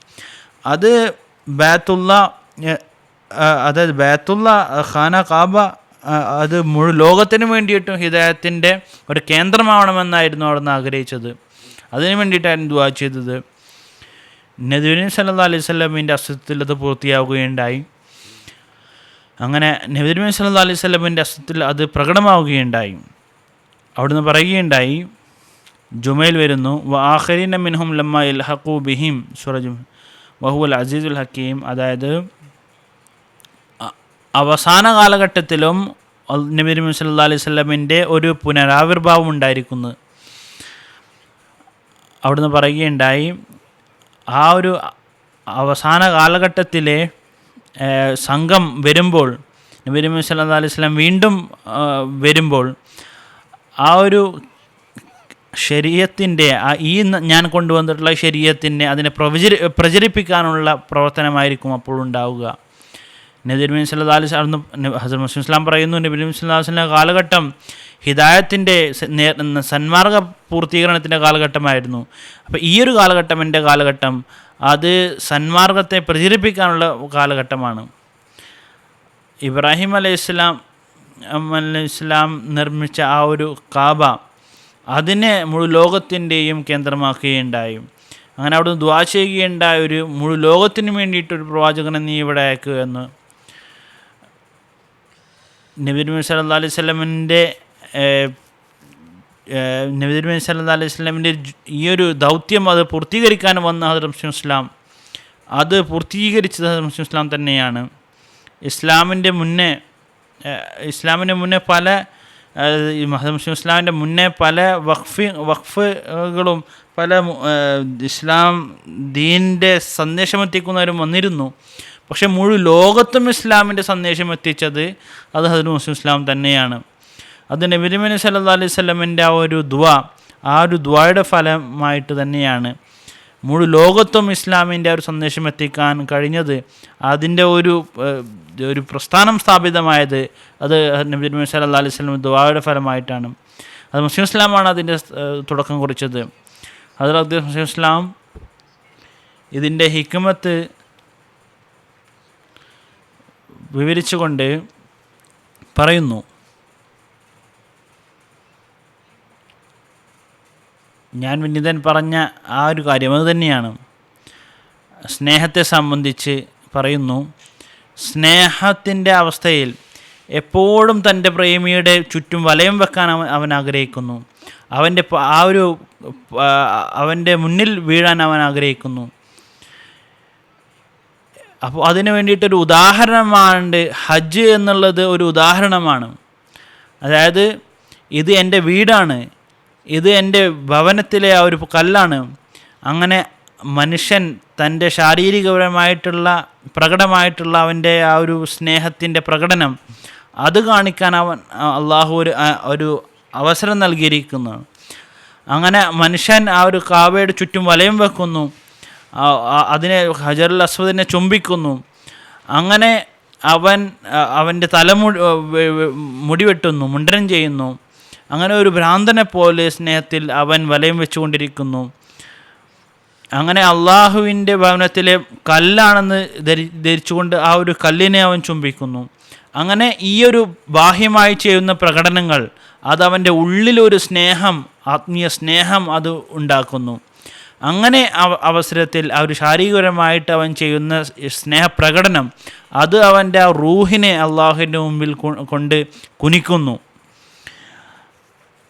അത് ബൈത്തുള്ള അതായത് ബൈത്തുള്ള ഖാന കാബ അത് മുഴു ലോകത്തിന് വേണ്ടിയിട്ടും ഹിദായത്തിൻ്റെ ഒരു കേന്ദ്രമാവണമെന്നായിരുന്നു അവിടെ നിന്ന് ആഗ്രഹിച്ചത്. അതിനു വേണ്ടിയിട്ടായിരുന്നു ദുആ ചെയ്തത്. നബി സല്ലല്ലാഹു അലൈഹി വസല്ലമിൻ്റെ അസ്തിത്വത്തിൽ അത് പൂർത്തിയാവുകയുണ്ടായി. അങ്ങനെ നബി സല്ലല്ലാഹു അലൈഹി വസല്ലമിൻ്റെ അസ്തിത്വത്തിൽ അത് പ്രകടമാവുകയുണ്ടായി. അവിടുന്ന് പറയുകയുണ്ടായി, ജുമയിൽ വരുന്നു, വആഖരീന മിൻഹും ലമ്മ യൽഹഖു ബിഹിം സൂറജ് വഹുവൽ അസീസുൽ ഹക്കീം. അതായത് അവസാന കാലഘട്ടത്തിലും നബി സല്ലല്ലാഹു അലൈഹി വസല്ലമിൻ്റെ ഒരു പുനരാവിർഭാവം ഉണ്ടായിരിക്കുന്നു. അവിടുന്ന് പറയുകയുണ്ടായി, ആ ഒരു അവസാന കാലഘട്ടത്തിലെ സംഘം വരുമ്പോൾ, നബി സല്ലല്ലാഹു അലൈഹി വസല്ലം വീണ്ടും വരുമ്പോൾ, ആ ഒരു ശരീഅത്തിൻ്റെ ഈ ഞാൻ കൊണ്ടുവന്നിട്ടുള്ള ശരീഅത്തിനെ അതിനെ പ്രചരിപ്പിക്കാനുള്ള പ്രവർത്തനമായിരിക്കും അപ്പോൾ ഉണ്ടാവുക. നബി സല്ലല്ലാഹു അലൈഹി വസല്ലം ഹസ്രത്ത് മുസ്ലിം ഇസ്ലാം പറയുന്നു, നബി സല്ലല്ലാഹു അലൈഹി വസല്ലം കാലഘട്ടം ഹിദായത്തിൻ്റെ സന്മാർഗ പൂർത്തീകരണത്തിൻ്റെ കാലഘട്ടമായിരുന്നു. അപ്പോൾ ഈ ഒരു കാലഘട്ടം, എൻ്റെ കാലഘട്ടം, അത് സന്മാർഗത്തെ പ്രചരിപ്പിക്കാനുള്ള കാലഘട്ടമാണ്. ഇബ്രാഹിം അലൈഹിസ്സലാം നിർമ്മിച്ച ആ ഒരു കാബ അതിനെ മുഴു ലോകത്തിൻ്റെയും കേന്ദ്രമാക്കുകയുണ്ടായി. അങ്ങനെ അവിടുന്ന് ദുആ ചെയ്യുകയുണ്ടായ, ഒരു മുഴു ലോകത്തിന് വേണ്ടിയിട്ടൊരു പ്രവാചകനെ നീ ഇവിടെ അയക്കുക എന്ന്. നബി സല്ലല്ലാഹു അലൈഹി വസല്ലമിൻ്റെ ഈ ഒരു ദൗത്യം അത് പൂർത്തീകരിക്കാൻ വന്ന ഹദ്റത്ത് മുസ്ലിം ഇസ്ലാം, അത് പൂർത്തീകരിച്ചത് ഹദ്റത്ത് മുസ്ലിം ഇസ്ലാം തന്നെയാണ്. ഇസ്ലാമിൻ്റെ മുന്നേ പല മുസ്ലിം ഇസ്ലാമിൻ്റെ മുന്നേ പല വഖഫുകളും പല ഇസ്ലാം ദീനിൻ്റെ സന്ദേശമെത്തിക്കുന്നവരും വന്നിരുന്നു. പക്ഷെ മുഴു ലോകത്തും ഇസ്ലാമിൻ്റെ സന്ദേശം എത്തിച്ചത് അത് ഹദ്റത്ത് മുസ്ലിം ഇസ്ലാം തന്നെയാണ്. അത് നബി സല്ലല്ലാഹു അലൈഹി വസല്ലമിൻ്റെ ആ ഒരു ദുആയുടെ ഫലമായിട്ട് തന്നെയാണ് മുഴു ലോകത്തും ഇസ്ലാമിൻ്റെ ഒരു സന്ദേശം എത്തിക്കാൻ കഴിഞ്ഞത്. അതിൻ്റെ ഒരു പ്രസ്ഥാനം സ്ഥാപിതമായത് അത് നബി സല്ലല്ലാഹു അലൈഹി വസല്ലം ദുആയുടെ ഫലമായിട്ടാണ്. അത് മുസ്ലിം ഇസ്ലാമാണ് അതിൻ്റെ തുടക്കം കുറിച്ചത്. ഹദ്റത്ത് മുസ്ലിം ഇസ്ലാം ഇതിൻ്റെ ഹിക്മത്ത് വിവരിച്ചുകൊണ്ട് പറയുന്നു, ഞാൻ വിനീതൻ പറഞ്ഞ ആ ഒരു കാര്യം അത് തന്നെയാണ്. സ്നേഹത്തെ സംബന്ധിച്ച് പറയുന്നു, സ്നേഹത്തിൻ്റെ അവസ്ഥയിൽ എപ്പോഴും തൻ്റെ പ്രേമിയുടെ ചുറ്റും വലയം വെക്കാൻ അവൻ ആഗ്രഹിക്കുന്നു. അവൻ്റെ മുന്നിൽ വീഴാൻ അവൻ ആഗ്രഹിക്കുന്നു. അപ്പോൾ അതിന് വേണ്ടിയിട്ടൊരു ഉദാഹരണമാണ് ഹജ്ജ് എന്നുള്ളത്. ഒരു ഉദാഹരണമാണ്. അതായത് ഇത് എൻ്റെ വീടാണ്, ഇത് എൻ്റെ ഭവനത്തിലെ ആ ഒരു കല്ലാണ്. അങ്ങനെ മനുഷ്യൻ തൻ്റെ ശാരീരികപരമായിട്ടുള്ള പ്രകടമായിട്ടുള്ള അവൻ്റെ ആ ഒരു സ്നേഹത്തിൻ്റെ പ്രകടനം അത് കാണിക്കാൻ അള്ളാഹു ഒരു അവസരം നൽകിയിരിക്കുന്നു. അങ്ങനെ മനുഷ്യൻ ആ ഒരു കാബയുടെ ചുറ്റും വലയം വെക്കുന്നു, അതിനെ ഹജറുൽ അസ്വദിനെ ചുംബിക്കുന്നു. അങ്ങനെ അവൻ്റെ മുടി വെട്ടുന്നു, മുണ്ടനം ചെയ്യുന്നു. അങ്ങനെ ഒരു ഭ്രാന്തനെ പോലെ സ്നേഹത്തിൽ അവൻ വലയം വെച്ചുകൊണ്ടിരിക്കുന്നു. അങ്ങനെ അള്ളാഹുവിൻ്റെ ഭവനത്തിലെ കല്ലാണെന്ന് ധരിച്ചുകൊണ്ട് ആ ഒരു കല്ലിനെ അവൻ ചുംബിക്കുന്നു. അങ്ങനെ ഈ ഒരു ബാഹ്യമായി ചെയ്യുന്ന പ്രകടനങ്ങൾ അത് അവൻ്റെ ഉള്ളിലൊരു സ്നേഹം, ആത്മീയ സ്നേഹം അത് ഉണ്ടാക്കുന്നു. അങ്ങനെ അവസരത്തിൽ ആ ഒരു ശാരീരികപരമായിട്ട് അവൻ ചെയ്യുന്ന സ്നേഹപ്രകടനം അത് അവൻ്റെ ആ റൂഹിനെ അള്ളാഹുവിൻ്റെ മുമ്പിൽ കൊണ്ട് കുനിക്കുന്നു.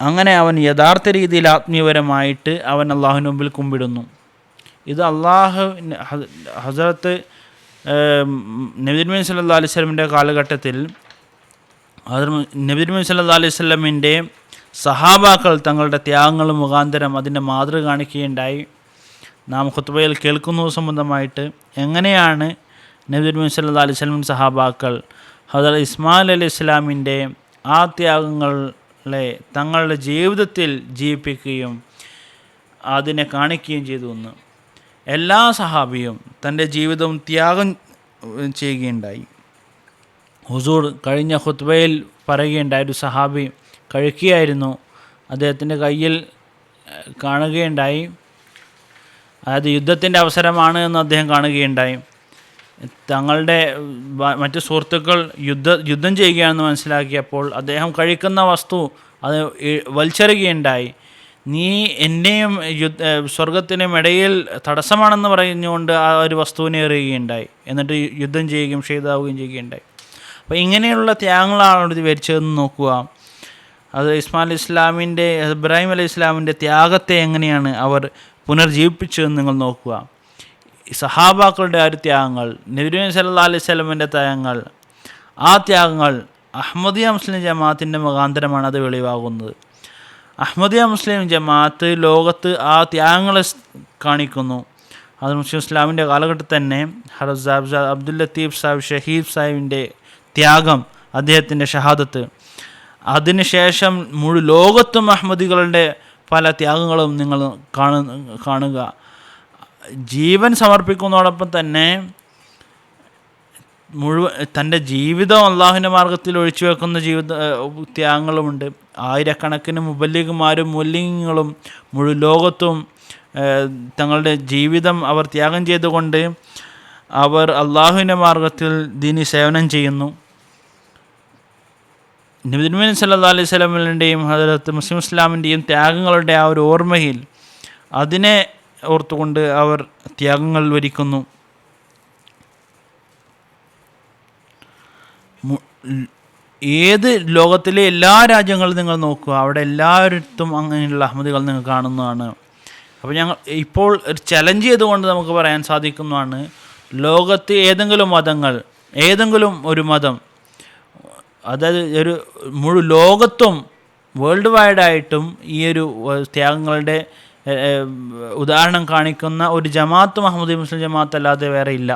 അങ്ങനെ അവൻ യഥാർത്ഥ രീതിയിൽ ആത്മീയപരമായിട്ട് അവൻ അള്ളാഹുവിൻ്റെ മുമ്പിൽ കുമ്പിടുന്നു. ഇത് ഹസ്രത്ത് നബി സല്ലല്ലാഹു അലൈഹി വസല്ലമിൻ്റെ കാലഘട്ടത്തിൽ നബി സല്ലല്ലാഹു അലൈഹി വസല്ലമിൻ്റെ സഹാബാക്കൾ തങ്ങളുടെ ത്യാഗങ്ങൾ മുഖാന്തരം അതിൻ്റെ മാതൃക കാണിക്കുകയുണ്ടായി. നാം ഖുത്ബയിൽ കേൾക്കുന്ന സംബന്ധമായിട്ട് എങ്ങനെയാണ് നബി സല്ലല്ലാഹു അലൈഹി വസല്ലമിൻ്റെ സഹാബാക്കൾ ഹദ്റത്ത് ഇസ്മായിൽ അലൈഹി ഇസ്ലാമിൻ്റെ ആ ത്യാഗങ്ങളെ തങ്ങളുടെ ജീവിതത്തിൽ ജീവിപ്പിക്കുകയും അതിനെ കാണിക്കുകയും ചെയ്തു എന്ന്. എല്ലാ സഹാബിയും തൻ്റെ ജീവിതവും ത്യാഗം ചെയ്യുകയുണ്ടായി. ഹുസൂർ കഴിഞ്ഞ ഖുത്ബയിൽ പറയുകയുണ്ടായ ഒരു സഹാബി കഴിക്കുകയായിരുന്നു. അദ്ദേഹത്തിൻ്റെ കയ്യിൽ കാണുകയുണ്ടായി, അതായത് യുദ്ധത്തിൻ്റെ അവസരമാണ് എന്ന് അദ്ദേഹം കാണുകയുണ്ടായി. തങ്ങളുടെ മറ്റു സുഹൃത്തുക്കൾ യുദ്ധം ചെയ്യുകയാണെന്ന് മനസ്സിലാക്കിയപ്പോൾ അദ്ദേഹം കഴിക്കുന്ന വസ്തു അത് വലിച്ചെറിയുകയുണ്ടായി. നീ എന്നെയും സ്വർഗത്തിനും ഇടയിൽ തടസ്സമാണെന്ന് പറഞ്ഞുകൊണ്ട് ആ ഒരു വസ്തുവിനെ എറിയുകയുണ്ടായി. എന്നിട്ട് യുദ്ധം ചെയ്യുകയും ഷഹീദാവുകയും ചെയ്യുകയുണ്ടായി. അപ്പോൾ ഇങ്ങനെയുള്ള ത്യാഗങ്ങളാണ് ഇത് വിവരിച്ചതെന്ന് നോക്കുക. അത് ഇബ്രാഹിം അലൈഹി ഇസ്ലാമിൻ്റെ ത്യാഗത്തെ എങ്ങനെയാണ് അവർ പുനർജീവിപ്പിച്ചതെന്ന് നിങ്ങൾ നോക്കുക. സഹാബാക്കളുടെ ആ ഒരു ത്യാഗങ്ങൾ, നബി സല്ലല്ലാഹു അലൈഹി വസല്ലമയുടെ ത്യാഗങ്ങൾ, ആ ത്യാഗങ്ങൾ അഹ്മദിയ മുസ്ലിം ജമാഅത്തിൻ്റെ മുഖാന്തരമാണ് അത് വെളിവാകുന്നത്. അഹ്മദിയ മുസ്ലിം ജമാഅത്ത് ലോകത്ത് ആ ത്യാഗങ്ങളെ കാണിക്കുന്നു. അത് മുസ്ലിം ഇസ്ലാമിൻ്റെ കാലഘട്ടത്തിൽ തന്നെ അബ്ദുൽ ലത്തീഫ് സാഹിബ് ഷഹീദ് സാഹിബിൻ്റെ ത്യാഗം, അദ്ദേഹത്തിൻ്റെ ഷഹാദത്ത്, അതിനുശേഷം മുഴു ലോകത്തും അഹ്മദികളുടെ പല ത്യാഗങ്ങളും നിങ്ങൾ കാണുക. ജീവൻ സമർപ്പിക്കുന്നതോടൊപ്പം തന്നെ തൻ്റെ ജീവിതം അള്ളാഹുവിൻ്റെ മാർഗത്തിൽ ഒഴിച്ചു വെക്കുന്ന ത്യാഗങ്ങളുമുണ്ട്. ആയിരക്കണക്കിന് മുബല്ലിഗുമാരും മുല്ലിങ്ങളും മുഴു ലോകത്തും തങ്ങളുടെ ജീവിതം അവർ ത്യാഗം ചെയ്തുകൊണ്ട് അവർ അള്ളാഹുവിൻ്റെ മാർഗത്തിൽ ദീനി സേവനം ചെയ്യുന്നു. നബി സല്ലല്ലാഹു അലൈഹി വസല്ലമയുടെയും ഹദ്റത്ത് മുസ്ലിം ഇസ്ലാമിൻ്റെയും ത്യാഗങ്ങളുടെ ആ ഒരു ഓർമ്മയിൽ അതിനെ ഓർത്തുകൊണ്ട് അവർ ത്യാഗങ്ങൾ വരിക്കുന്നു. ഏത് ലോകത്തിലെ എല്ലാ രാജ്യങ്ങളും നിങ്ങൾ നോക്കുക, അവിടെ എല്ലായിടത്തും അങ്ങനെയുള്ള അഹമ്മദികൾ നിങ്ങൾ കാണുന്നതാണ്. അപ്പോൾ ഞങ്ങൾ ഇപ്പോൾ ഒരു ചലഞ്ച് ചെയ്തുകൊണ്ട് നമുക്ക് പറയാൻ സാധിക്കുന്നതാണ്, ലോകത്ത് ഏതെങ്കിലും ഒരു മതം, അതായത് ഒരു മുഴു ലോകത്തും വേൾഡ് വൈഡായിട്ടും ഈ ഒരു ത്യാഗങ്ങളുടെ ഉദാഹരണം കാണിക്കുന്ന ഒരു ജമാഅത്ത് അഹ്മദി മുസ്ലിം ജമാഅത്ത് അല്ലാതെ വേറെ ഇല്ല.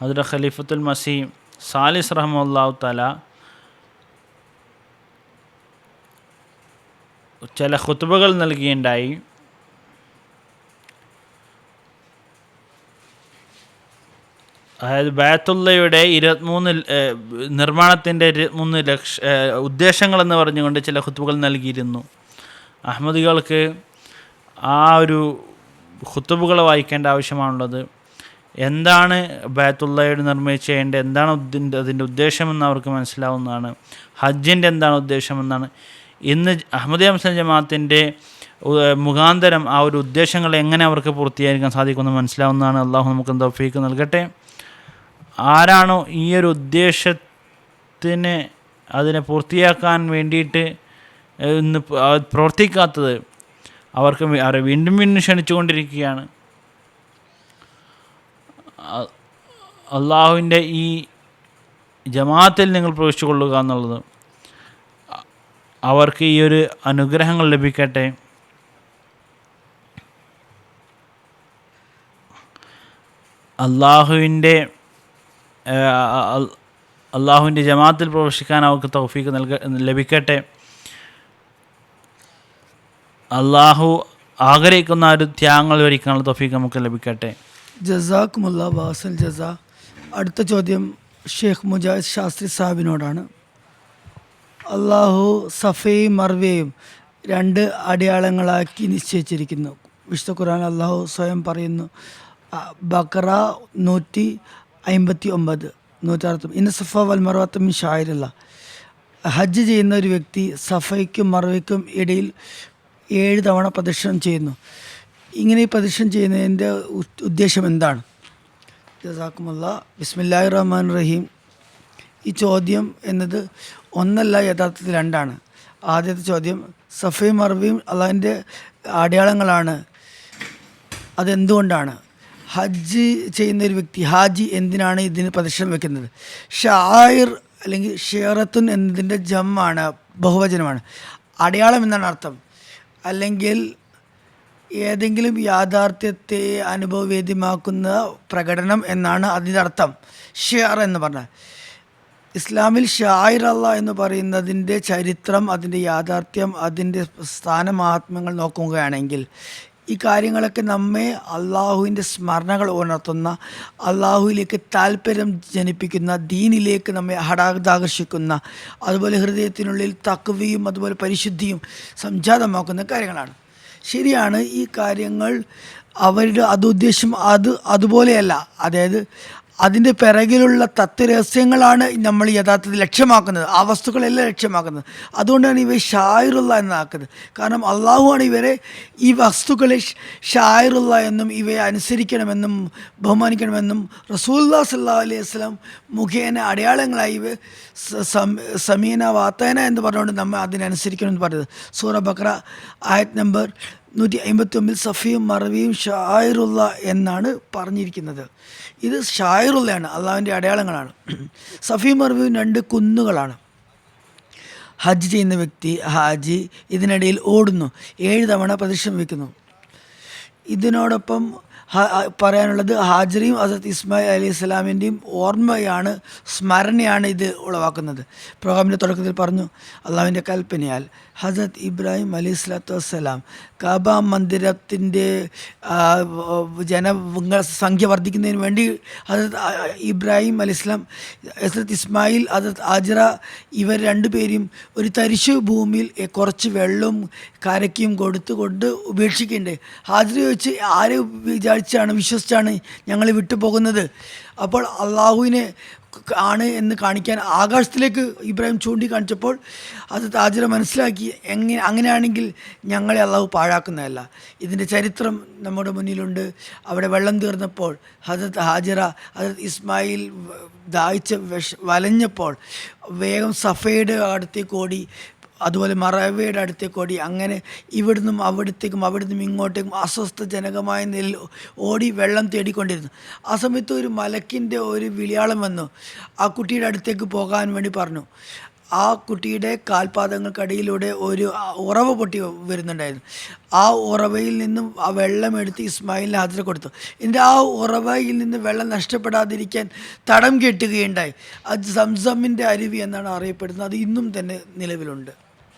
അതിൽ ഖലീഫത്തുൽ മസീഹ് സാലിസ് റഹ്മത്തുള്ളാഹി തആല ചില ഖുത്ബകൾ നൽകിയുണ്ടായി. അതായത് ബൈത്തുള്ളയുടെ 23 നിർമ്മാണത്തിൻ്റെ 23 ഉദ്ദേശങ്ങളെന്ന് പറഞ്ഞുകൊണ്ട് ചില ഖുത്ബകൾ നൽകിയിരുന്നു. അഹ്മദികൾക്ക് ആ ഒരു ഖുത്ബകൾ വായിക്കേണ്ട ആവശ്യമാണുള്ളത്. എന്താണ് ബൈത്തുള്ളയുടെ നിർമ്മിച്ചതിൻ്റെ എന്താണ് അതിൻ്റെ ഉദ്ദേശമെന്ന് അവർക്ക് മനസ്സിലാവുന്നതാണ്. ഹജ്ജിൻ്റെ എന്താണ് ഉദ്ദേശമെന്നാണ്. ഇന്ന് അഹ്മദിയ മുസ്ലിം ജമാഅത്തിൻ്റെ മുഖാന്തരം ആ ഒരു ഉദ്ദേശങ്ങൾ എങ്ങനെ അവർക്ക് പൂർത്തീകരിക്കാൻ സാധിക്കുമെന്ന് മനസ്സിലാവുന്നതാണ്. അള്ളാഹു നമുക്ക് തൗഫീഖ് നൽകട്ടെ. ആരാണോ ഈ ഒരു ഉദ്ദേശത്തിന് അതിനെ പൂർത്തിയാക്കാൻ വേണ്ടിയിട്ട് ഇന്ന് പ്രവർത്തിക്കാത്തത്, അവർക്ക് അവരെ വീണ്ടും ക്ഷണിച്ചുകൊണ്ടിരിക്കുകയാണ്. അള്ളാഹുവിൻ്റെ ഈ ജമാഅത്തിൽ നിങ്ങൾ പ്രവേശിച്ചു കൊള്ളുക എന്നുള്ളത്, അവർക്ക് ഈ ഒരു അനുഗ്രഹങ്ങൾ ലഭിക്കട്ടെ. അള്ളാഹുവിൻ്റെ ജമാഅത്തിൽ പ്രവേശിക്കാൻ അവർക്ക് തൗഫീഖ് ലഭിക്കട്ടെ. അള്ളാഹു ആഗ്രഹിക്കുന്ന ഒരു ത്യാഗങ്ങൾ വരിക്കാനുള്ള തൗഫീഖ് നമുക്ക് ലഭിക്കട്ടെ. ജസാക്കുമുല്ലാ വാസൽ ജസാ. അടുത്ത ചോദ്യം ഷെയ്ഖ് മുജാഹിദ് ശാസ്ത്രി സാഹിബിനോടാണ്. അള്ളാഹു സഫയും മർവയും 2 അടയാളങ്ങളാക്കി നിശ്ചയിച്ചിരിക്കുന്നു. വിശുദ്ധ ഖുർആൻ അള്ളാഹു സ്വയം പറയുന്നു. ബഖറ 159 ഇന്ന സഫ വൽ മർവത മിൻ ശഅഇറില്ലാഹ്. ഹജ്ജ് ചെയ്യുന്ന ഒരു വ്യക്തി സഫയ്ക്കും മർവയ്ക്കും ഇടയിൽ 7 തവണ പ്രദക്ഷിണം ചെയ്യുന്നു. ഇങ്ങനെ ഈ പ്രദക്ഷിണം ചെയ്യുന്നതിൻ്റെ ഉദ്ദേശം എന്താണ്? ജസാക്കുമുല്ലാ. ബിസ്മില്ലാഹിർ റഹ്മാനിർ റഹീം. ഈ ചോദ്യം എന്നത് ഒന്നല്ല, യഥാർത്ഥത്തിൽ 2ആണ്. ആദ്യത്തെ ചോദ്യം, സഫയും മർവയും അള്ളാഹിൻ്റെ അടയാളങ്ങളാണ്, അതെന്തുകൊണ്ടാണ്? ഹജ്ജ് ചെയ്യുന്ന ഒരു വ്യക്തി, ഹാജി എന്തിനാണ് ഇതിന് പ്രദക്ഷിണം വെക്കുന്നത്? ഷായിർ അല്ലെങ്കിൽ ഷിയറത്തുൻ എന്നതിൻ്റെ ജമ്മാണ്, ബഹുവചനമാണ്. അടയാളം എന്നാണ് അർത്ഥം. അല്ലെങ്കിൽ ഏതെങ്കിലും യാഥാർത്ഥ്യത്തെ അനുഭവവേദ്യമാക്കുന്ന പ്രകടനം എന്നാണ് അതിൻ്റെ അർത്ഥം. ഷിയർ എന്ന് പറഞ്ഞാൽ ഇസ്ലാമിൽ ഷായിർ അല്ലാഹ് എന്ന് പറയുന്നതിൻ്റെ ചരിത്രം, അതിൻ്റെ യാഥാർത്ഥ്യം, അതിൻ്റെ സ്ഥാനമഹാത്മ്യങ്ങൾ നോക്കുകയാണെങ്കിൽ ഈ കാര്യങ്ങളൊക്കെ നമ്മെ അള്ളാഹുവിൻ്റെ സ്മരണകൾ ഉണർത്തുന്ന, അള്ളാഹുവിലേക്ക് താല്പര്യം ജനിപ്പിക്കുന്ന, ദീനിലേക്ക് നമ്മെ ആകർഷിക്കുന്ന, അതുപോലെ ഹൃദയത്തിനുള്ളിൽ തഖ്വയും അതുപോലെ പരിശുദ്ധിയും സംജാതമാക്കുന്ന കാര്യങ്ങളാണ്. ശരിയാണ്, ഈ കാര്യങ്ങൾ അവരുടെ അതുദ്ദേശം അതുപോലെയല്ല. അതായത് അതിൻ്റെ പിറകിലുള്ള തത്വരഹസ്യങ്ങളാണ് നമ്മൾ യഥാർത്ഥത്തിൽ ലക്ഷ്യമാക്കുന്നത്, ആ വസ്തുക്കളെല്ലാം ലക്ഷ്യമാക്കുന്നത്. അതുകൊണ്ടാണ് ഇവയെ ഷായിറുള്ള എന്നാക്കുന്നത്. കാരണം അള്ളാഹുവാണ് ഇവരെ ഈ വസ്തുക്കളെ ഷായിറുള്ള എന്നും ഇവയെ അനുസരിക്കണമെന്നും ബഹുമാനിക്കണമെന്നും റസൂലുള്ളാഹി സ്വല്ലല്ലാഹു അലൈഹി വസല്ലം മുഖേന അടയാളങ്ങളായി ഇവ സമീന വാത്തേന എന്ന് പറഞ്ഞുകൊണ്ട് നമ്മൾ അതിനനുസരിക്കണമെന്ന് പറയുന്നത്. സൂറ ബഖറ ആയത്ത് നമ്പർ 159 സഫിയും മറവിയും ഷായിറുള്ള എന്നാണ് പറഞ്ഞിരിക്കുന്നത്. ഇത് ഷായിറുള്ളയാണ്, അള്ളാഹുവിൻ്റെ അടയാളങ്ങളാണ്. സഫിയും മറവിയും 2 കുന്നുകളാണ്. ഹജ്ജ് ചെയ്യുന്ന വ്യക്തി ഹാജി ഇതിനിടയിൽ ഓടുന്നു, 7 തവണ പ്രദക്ഷിണം വയ്ക്കുന്നു. ഇതിനോടൊപ്പം പറയാനുള്ളത് ഹാജറിയും ഹസരത്ത് ഇസ്മായിൽ അലൈഹി സ്വലാമിൻ്റെയും ഓർമ്മയാണ്, സ്മരണയാണ് ഇത് ഉളവാക്കുന്നത്. പ്രോഗ്രാമിൻ്റെ തുടക്കത്തിൽ പറഞ്ഞു, അള്ളാഹുവിൻ്റെ കൽപ്പനയാൽ ഹസരത്ത് ഇബ്രാഹിം അലൈഹി സ്വലാത്തു വസ്സലാം കാബ മന്ദിരത്തിൻ്റെ ജനസംഖ്യ വർദ്ധിക്കുന്നതിന് വേണ്ടി ഹസരത്ത് ഇബ്രാഹിം അലൈഹി സ്വലാം, ഹസരത്ത് ഇസ്മായിൽ, ഹസരത്ത് ആജറ ഇവർ 2 പേരും ഒരു തരിശു ഭൂമിയിൽ കുറച്ച് വെള്ളവും കരയ്ക്കും കൊടുത്തുകൊണ്ട് ഉപേക്ഷിക്കുന്നുണ്ട്. ഹാജർ ചോദിച്ച് ആരെ വിശ്വസിച്ചാണ് ഞങ്ങൾ വിട്ടുപോകുന്നത്? അപ്പോൾ അള്ളാഹുവിനെ ആണ് എന്ന് കാണിക്കാൻ ആകാശത്തിലേക്ക് ഇബ്രാഹിം ചൂണ്ടിക്കാണിച്ചപ്പോൾ അത് ഹാജറ മനസ്സിലാക്കി, അങ്ങനെയാണെങ്കിൽ ഞങ്ങളെ അള്ളാഹു പാഴാക്കുന്നതല്ല. ഇതിൻ്റെ ചരിത്രം നമ്മുടെ മുന്നിലുണ്ട്. അവിടെ വെള്ളം തീർന്നപ്പോൾ ഹസരത്ത് ഹാജറ ഹസരത്ത് ഇസ്മായിൽ ദാഹിച്ച് വലഞ്ഞപ്പോൾ വേഗം സഫയുടെ അടുത്തേക്ക് ഓടി, അതുപോലെ മറവയുടെ അടുത്തേക്ക് ഓടി. അങ്ങനെ ഇവിടുന്നും അവിടുന്നും ഇങ്ങോട്ടേക്കും അസ്വസ്ഥജനകമായ നിലയിൽ ഓടി വെള്ളം തേടിക്കൊണ്ടിരുന്നു. ആ സമയത്ത് ഒരു മലക്കിൻ്റെ ഒരു വിളിയാളം വന്നു, ആ കുട്ടിയുടെ അടുത്തേക്ക് പോകാൻ വേണ്ടി പറഞ്ഞു. ആ കുട്ടിയുടെ കാൽപാദങ്ങൾക്കടിയിലൂടെ ഒരു ഉറവ പൊട്ടി വരുന്നുണ്ടായിരുന്നു. ആ ഉറവയിൽ നിന്നും ആ വെള്ളം എടുത്ത് ഇസ്മായിലിന് ഹാജര കൊടുത്തു. എന്നിട്ട് ആ ഉറവയിൽ നിന്ന് വെള്ളം നഷ്ടപ്പെടാതിരിക്കാൻ തടം കെട്ടുകയുണ്ടായി. അത് സംസമിൻ്റെ അരുവി എന്നാണ് അറിയപ്പെടുന്നത്. അത് ഇന്നും തന്നെ നിലവിലുണ്ട്.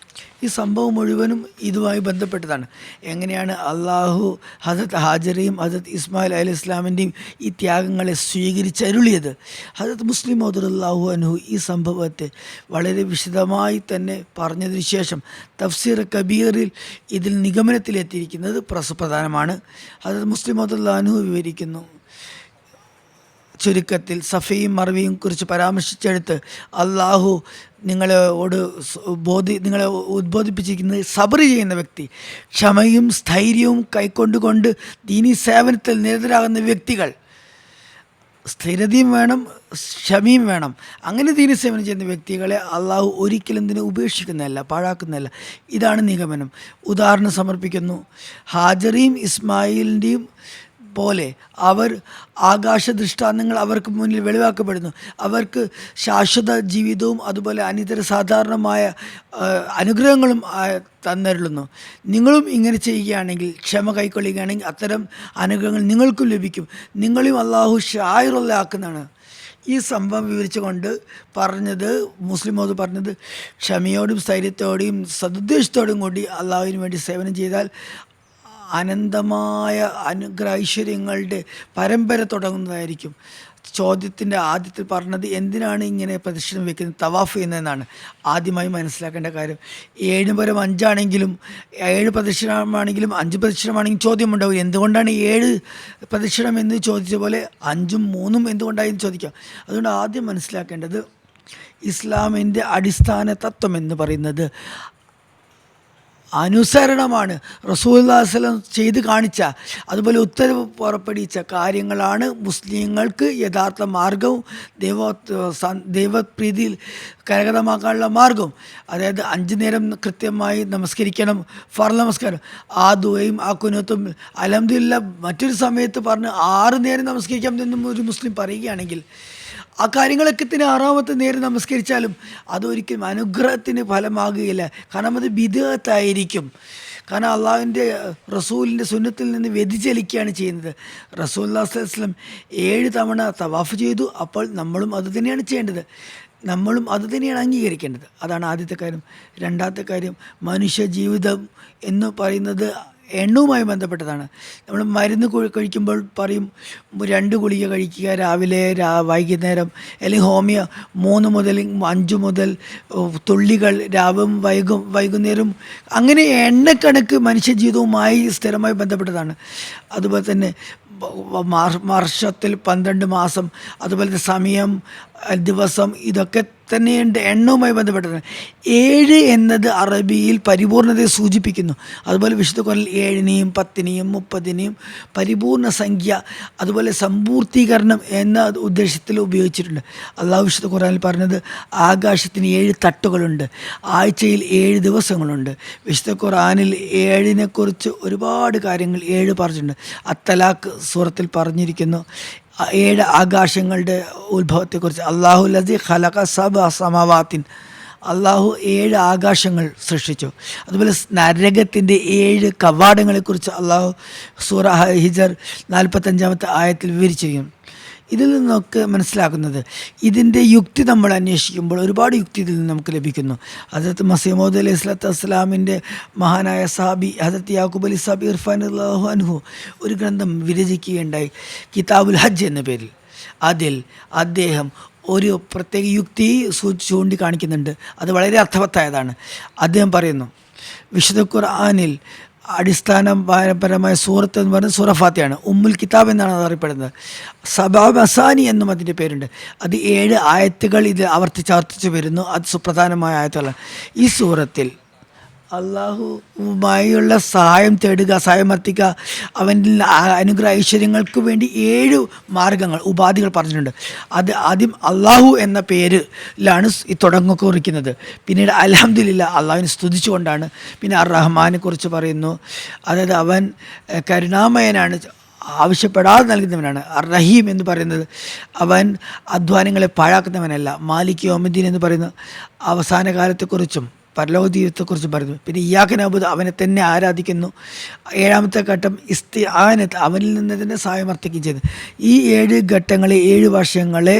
ഈ സംഭവം മുഴുവനും ഇതുമായി ബന്ധപ്പെട്ടതാണ്. എങ്ങനെയാണ് അള്ളാഹു ഹസരത്ത് ഹാജറയും ഹസരത്ത് ഇസ്മായിൽ അലൈഹി ഇസ്ലാമിൻ്റെയും ഈ ത്യാഗങ്ങളെ സ്വീകരിച്ചരുളിയത്. ഹസരത്ത് മുസ്ലിം റളിയല്ലാഹു അൻഹു ഈ സംഭവത്തെ വളരെ വിശദമായി തന്നെ പറഞ്ഞതിന് ശേഷം തഫ്സീർ കബീറിൽ ഇതിൽ നിഗമനത്തിലെത്തിയിരിക്കുന്നത് പ്രധാനമാണ്. ഹസരത്ത് മുസ്ലിം റളിയല്ലാഹു അൻഹു വിവരിക്കുന്നു, ചുരുക്കത്തിൽ സഫയും മറവിയും കുറിച്ച് പരാമർശിച്ചെടുത്ത് അള്ളാഹു നിങ്ങളെ ഉദ്ബോധിപ്പിച്ചിരിക്കുന്നത് സബർ ചെയ്യുന്ന വ്യക്തി, ക്ഷമയും സ്ഥൈര്യവും കൈക്കൊണ്ടുകൊണ്ട് ദീനീ സേവനത്തിൽ നിരതരാകുന്ന വ്യക്തികൾ. സ്ഥിരതയും വേണം, ക്ഷമയും വേണം. അങ്ങനെ ദീനീ സേവനം ചെയ്യുന്ന വ്യക്തികളെ അള്ളാഹു ഒരിക്കലും ഇതിനെ ഉപേക്ഷിക്കുന്നതല്ല, പാഴാക്കുന്നതല്ല. ഇതാണ് നിഗമനം. ഉദാഹരണം സമർപ്പിക്കുന്നു. ഹാജറിയും ഇസ്മായിലിൻ്റെയും പോലെ അവർ ആകാശ ദൃഷ്ടാന്തങ്ങൾ അവർക്ക് മുന്നിൽ വെളിവാക്കപ്പെടുന്നു. അവർക്ക് ശാശ്വത ജീവിതവും അതുപോലെ അനിതര സാധാരണമായ അനുഗ്രഹങ്ങളും തന്നരുളുന്നു. നിങ്ങളും ഇങ്ങനെ ചെയ്യുകയാണെങ്കിൽ, ക്ഷമ കൈക്കൊള്ളുകയാണെങ്കിൽ അത്തരം അനുഗ്രഹങ്ങൾ നിങ്ങൾക്കും ലഭിക്കും. നിങ്ങളെയും അള്ളാഹു ഷായിറുള്ള ആക്കുന്നതാണ്. ഈ സംഭവം വിവരിച്ചുകൊണ്ട് മുസ്ലിം പറഞ്ഞത് ക്ഷമയോടും സ്ഥൈര്യത്തോടെയും സദുദ്ദേശത്തോടും കൂടി അള്ളാഹുവിന് വേണ്ടി സേവനം ചെയ്താൽ അനന്തമായ അനുഗ്രഹ ഐശ്വര്യങ്ങളുടെ പരമ്പര തുടങ്ങുന്നതായിരിക്കും. ചോദ്യത്തിൻ്റെ ആദ്യത്തിൽ പറഞ്ഞത് എന്തിനാണ് ഇങ്ങനെ പ്രദക്ഷിണം വയ്ക്കുന്നത്, തവാഫ് ചെയ്യുന്നതെന്നാണ്. ആദ്യമായി മനസ്സിലാക്കേണ്ട കാര്യം, 7 പരം 5 ആണെങ്കിലും 7 പ്രദക്ഷിണമാണെങ്കിലും 5 പ്രദക്ഷിണമാണെങ്കിലും ചോദ്യമുണ്ടാവും. എന്തുകൊണ്ടാണ് 7 പ്രദക്ഷിണം എന്ന് ചോദിച്ച പോലെ 5ഉം 3ഉം എന്തുകൊണ്ടായെന്ന് ചോദിക്കാം. അതുകൊണ്ട് ആദ്യം മനസ്സിലാക്കേണ്ടത് ഇസ്ലാമിൻ്റെ അടിസ്ഥാന തത്വം എന്ന് പറയുന്നത് അനുസരണമാണ്. റസൂലുള്ളാഹി സ്വല്ലല്ലാഹു അലൈഹി വസല്ലം ചെയ്ത് കാണിച്ച, അതുപോലെ ഉത്തരവ് പുറപ്പെടുവിച്ച കാര്യങ്ങളാണ് മുസ്ലിങ്ങൾക്ക് യഥാർത്ഥ മാർഗവും ദൈവപ്രീതിയിൽ കരഗതമാക്കാനുള്ള മാർഗവും. അതായത് 5 നേരം കൃത്യമായി നമസ്കരിക്കണം, ഫർള് നമസ്കാരം. ആ ദുആയും ആ കുനൂത്തും അൽഹംദുലില്ലാഹ് മറ്റൊരു സമയത്ത് പറഞ്ഞ് 6 നേരം നമസ്കരിക്കാം എന്നും ഒരു മുസ്ലിം പറയുകയാണെങ്കിൽ, ആ കാര്യങ്ങളൊക്കെ തന്നെ 6ാമത്തെ നേരം നമസ്കരിച്ചാലും അതൊരിക്കലും അനുഗ്രഹത്തിന് ഫലമാകുകയില്ല. കാരണം അത് ബിദ്അത്തായിരിക്കും. കാരണം അള്ളാഹുവിൻ്റെ റസൂലിൻ്റെ സുന്നത്തിൽ നിന്ന് വ്യതിചലിക്കുകയാണ് ചെയ്യുന്നത്. റസൂലുള്ളാഹി സ്വല്ലല്ലാഹു അലൈഹി വസല്ലം 7 തവണ തവാഫ് ചെയ്തു. അപ്പോൾ നമ്മളും അത് തന്നെയാണ് ചെയ്യേണ്ടത്, നമ്മളും അത് തന്നെയാണ് അംഗീകരിക്കേണ്ടത്. അതാണ് ആദ്യത്തെ കാര്യം. രണ്ടാമത്തെ കാര്യം, മനുഷ്യ ജീവിതം എന്ന് പറയുന്നത് എണ്ണവുമായി ബന്ധപ്പെട്ടതാണ്. നമ്മൾ മരുന്ന് കഴിക്കുമ്പോൾ പറയും 2 ഗുളിക കഴിക്കുക രാവിലെ വൈകുന്നേരം, അല്ലെങ്കിൽ ഹോമിയോ 3 മുതൽ 5 മുതൽ തുള്ളികൾ രാവും വൈകുന്നേരം. അങ്ങനെ എണ്ണക്കണക്ക് മനുഷ്യജീവിതവുമായി സ്ഥിരമായി ബന്ധപ്പെട്ടതാണ്. അതുപോലെ തന്നെ വർഷത്തിൽ 12 മാസം, അതുപോലെ സമയം, ദിവസം, ഇതൊക്കെ തന്നെയുണ്ട് എണ്ണവുമായി ബന്ധപ്പെട്ടതാണ്. 7 എന്നത് അറബിയിൽ പരിപൂർണതയെ സൂചിപ്പിക്കുന്നു. അതുപോലെ വിശുദ്ധ ഖുർആനിൽ 7-നെയും 10-നെയും 30-നെയും പരിപൂർണ സംഖ്യ, അതുപോലെ സമ്പൂർത്തീകരണം എന്ന ഉദ്ദേശത്തിൽ ഉപയോഗിച്ചിട്ടുണ്ട്. അള്ളാഹു വിശുദ്ധ ഖുർആനിൽ പറഞ്ഞത് ആകാശത്തിന് 7 തട്ടുകളുണ്ട്, ആഴ്ചയിൽ 7 ദിവസങ്ങളുണ്ട്. വിശുദ്ധ ഖുർആനിൽ 7-നെക്കുറിച്ച് ഒരുപാട് കാര്യങ്ങൾ 7 പറഞ്ഞിട്ടുണ്ട്. അത്തലാഖ് സൂറത്തിൽ പറഞ്ഞിരിക്കുന്നു 7 ആകാശങ്ങളുടെ ഉത്ഭവത്തെക്കുറിച്ച്. അള്ളാഹു ലസി ഖലഖ സബഅ സമാവാത്തിൻ, അള്ളാഹു 7 ആകാശങ്ങൾ സൃഷ്ടിച്ചു. അതുപോലെ നരകത്തിൻ്റെ 7 കവാടങ്ങളെക്കുറിച്ച് അള്ളാഹു സൂറ ഹിജർ 45-ാമത്തെ ആയത്തിൽ വിവരിച്ചിരിക്കുന്നു. ഇതിൽ നിന്നൊക്കെ മനസ്സിലാക്കുന്നത്, ഇതിൻ്റെ യുക്തി നമ്മൾ അന്വേഷിക്കുമ്പോൾ ഒരുപാട് യുക്തി ഇതിൽ നിന്ന് നമുക്ക് ലഭിക്കുന്നു. ഹദരത്ത് മസീഹ് മൗഊദ് അലൈഹി സ്വലാത്തു വസ്സലാമിൻ്റെ മഹാനായ സഹാബി ഹദരത്ത് യാക്കൂബ് അലി സാബി ഇർഫാൻ അല്ലാഹു അൻഹു ഒരു ഗ്രന്ഥം വിരചിക്കുകയുണ്ടായി, കിതാബുൽ ഹജ്ജ് എന്ന പേരിൽ. അതിൽ അദ്ദേഹം ഒരു പ്രത്യേക യുക്തി ചൂണ്ടിക്കാണിക്കുന്നുണ്ട്. അത് വളരെ അർത്ഥവത്തായതാണ്. അദ്ദേഹം പറയുന്നു, വിശുദ്ധ ഖുർആനിൽ അടിസ്ഥാനപരമായ സൂറത്ത് എന്ന് പറയുന്നത് സൂറ ഫാത്തിഹയാണ്. ഉമ്മുൽ കിതാബ് എന്നാണ് അത് അറിയപ്പെടുന്നത്. സബഅ മസാനി എന്നും അതിൻ്റെ പേരുണ്ട്. അത് 7 ആയത്തുകൾ ഇത് ആവർത്തിച്ച് വരുന്നു. അത് സുപ്രധാനമായ ആയത്തുകളാണ്. ഈ സൂറത്തിൽ അള്ളാഹുവുമായുള്ള സഹായം തേടുക, സഹായം അർത്ഥിക്കുക, അവൻ്റെ അനുഗ്രഹ ഐശ്വര്യങ്ങൾക്ക് വേണ്ടി 7 മാർഗങ്ങൾ, ഉപാധികൾ പറഞ്ഞിട്ടുണ്ട്. അത് ആദ്യം അള്ളാഹു എന്ന പേരിലാണ് ഈ തുടങ്ങൊക്കെ കുറിക്കുന്നത്. പിന്നീട് അൽഹംദുലില്ലാ, അള്ളാഹുവിനെ സ്തുതിച്ചുകൊണ്ടാണ്. പിന്നെ അർ റഹ്മാനെ കുറിച്ച് പറയുന്നു, അതായത് അവൻ കരുണാമയനാണ്, ആവശ്യപ്പെടാതെ നൽകുന്നവനാണ്. അർ റഹീം എന്ന് പറയുന്നത് അവൻ അധ്വാനങ്ങളെ പാഴാക്കുന്നവനല്ല. മാലിക് യൗമിദ്ദീൻ എന്ന് പറയുന്ന അവസാന കാലത്തെക്കുറിച്ചും പരലോക ജീവിതത്തെക്കുറിച്ച് പറയുന്നു. പിന്നെ ഇയ്യാക നഅ്ബുദു, അവനെ തന്നെ ആരാധിക്കുന്നു. 7-ാമത്തെ ഘട്ടം ഇസ്തിആനത്ത്, അവനിൽ നിന്ന് തന്നെ സഹായം അർത്ഥിക്കുകയും ചെയ്തു. ഈ 7 ഘട്ടങ്ങളെ, 7 വർഷങ്ങളെ,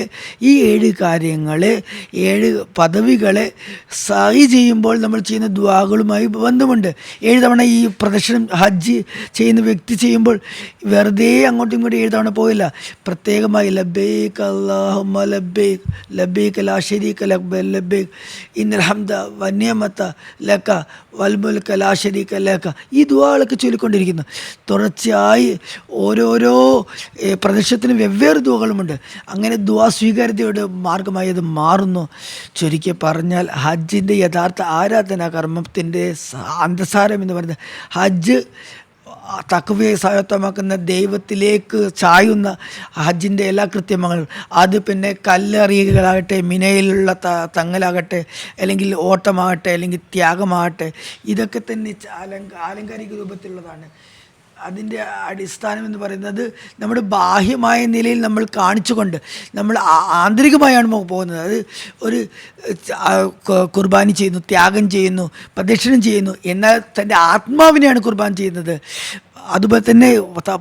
ഈ 7 കാര്യങ്ങളെ, 7 പദവികളെ സഹി ചെയ്യുമ്പോൾ നമ്മൾ ചെയ്യുന്ന ദുആകളുമായി ബന്ധമുണ്ട്. 7 തവണ ഈ പ്രദക്ഷിണം ഹജ്ജ് ചെയ്യുന്ന വ്യക്തി ചെയ്യുമ്പോൾ വെറുതെ അങ്ങോട്ടും ഇങ്ങോട്ടും 7 തവണ പോയില്ല. പ്രത്യേകമായി ലബ്ബൈക് അല്ലാഹുമ്മ ലബ്ബൈക് ലബ്ബൈക ലാ ശരീക ലക ലബ്ബൈക് ഇന്നൽ ഹംദ വന്നിഅമത ലക വൽ മുൽക ലാ ശരീക ലക, ഈ ദുആകളൊക്കെ ചൊല്ലിക്കൊണ്ടിരിക്കുന്നു. തുടർച്ചയായി ഓരോരോ പ്രദേശത്തിന് വെവ്വേറെ ദുആകളുമുണ്ട്. അങ്ങനെ ദുആ സ്വീകാര്യതയുടെ മാർഗമായി അത് മാറുന്നു. ചുരുക്കി പറഞ്ഞാൽ ഹജ്ജിൻ്റെ യഥാർത്ഥ ആരാധനാ കർമ്മത്തിൻ്റെ അന്തസാരം എന്ന് പറയുന്നത് ഹജ്ജ് തഖ്വയെ സ്വായത്തമാക്കുന്ന, ദൈവത്തിലേക്ക് ചായുന്ന ഹജ്ജിൻ്റെ എല്ലാ കൃത്യമങ്ങളും, അത് പിന്നെ കല്ലെറിയുകളാകട്ടെ, മിനയിലുള്ള തങ്ങലാകട്ടെ, അല്ലെങ്കിൽ ഓട്ടമാകട്ടെ, അല്ലെങ്കിൽ ത്യാഗമാകട്ടെ, ഇതൊക്കെ തന്നെ ആലങ്കാരിക രൂപത്തിലുള്ളതാണ്. അതിൻ്റെ അടിസ്ഥാനം എന്ന് പറയുന്നത് നമ്മുടെ ബാഹ്യമായ നിലയിൽ നമ്മൾ കാണിച്ചുകൊണ്ട് നമ്മൾ ആന്തരികമായാണ് പോകുന്നത്. അത് ഒരു കുർബാനി ചെയ്യുന്നു, ത്യാഗം ചെയ്യുന്നു, പ്രദക്ഷിണം ചെയ്യുന്നു, എന്നാൽ തൻ്റെ ആത്മാവിനെയാണ് കുർബാന ചെയ്യുന്നത്. അതുപോലെ തന്നെ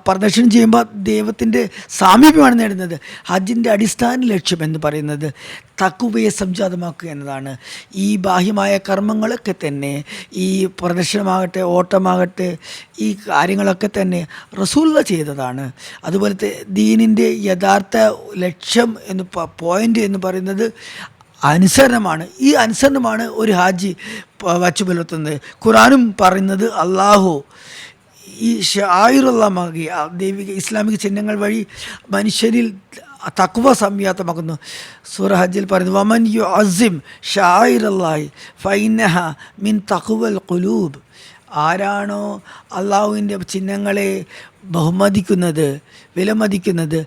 പ്രദക്ഷിണം ചെയ്യുമ്പോൾ ദൈവത്തിൻ്റെ സാമീപ്യമാണ് നേടുന്നത്. ഹജ്ജിൻ്റെ അടിസ്ഥാന ലക്ഷ്യം എന്ന് പറയുന്നത് തഖ്വയെ സംജാതമാക്കുക എന്നതാണ്. ഈ ബാഹ്യമായ കർമ്മങ്ങളൊക്കെ തന്നെ, ഈ പ്രദക്ഷിണമാകട്ടെ, ഓട്ടമാകട്ടെ, ഈ കാര്യങ്ങളൊക്കെ തന്നെ റസൂലുള്ള ചെയ്തതാണ്. അതുപോലത്തെ ദീനിൻ്റെ യഥാർത്ഥ ലക്ഷ്യം എന്ന് പോയിൻ്റ് എന്ന് പറയുന്നത് അനുസരണമാണ്. ഈ അനുസരണമാണ് ഒരു ഹാജി വച്ചു പുലർത്തുന്നത്. ഖുർആനും പറയുന്നത് അള്ളാഹു ഈ ഷായിറുള്ളമാകി ദൈവിക ഇസ്ലാമിക ചിഹ്നങ്ങൾ വഴി മനുഷ്യരിൽ തഖ്വ സംജാതമാക്കുന്നു. സൂറ ഹജ്ജിൽ പറയുന്നു, വമൻ യുഅസ്സിം ഷായിറല്ലാഹി ഫഇന്നഹ മിൻ തഖ്വൽ ഖുലൂബ്. ആരാണോ അള്ളാഹുവിൻ്റെ ചിഹ്നങ്ങളെ ബഹുമതിക്കുന്നത്, വിലമതിക്കുന്നത്,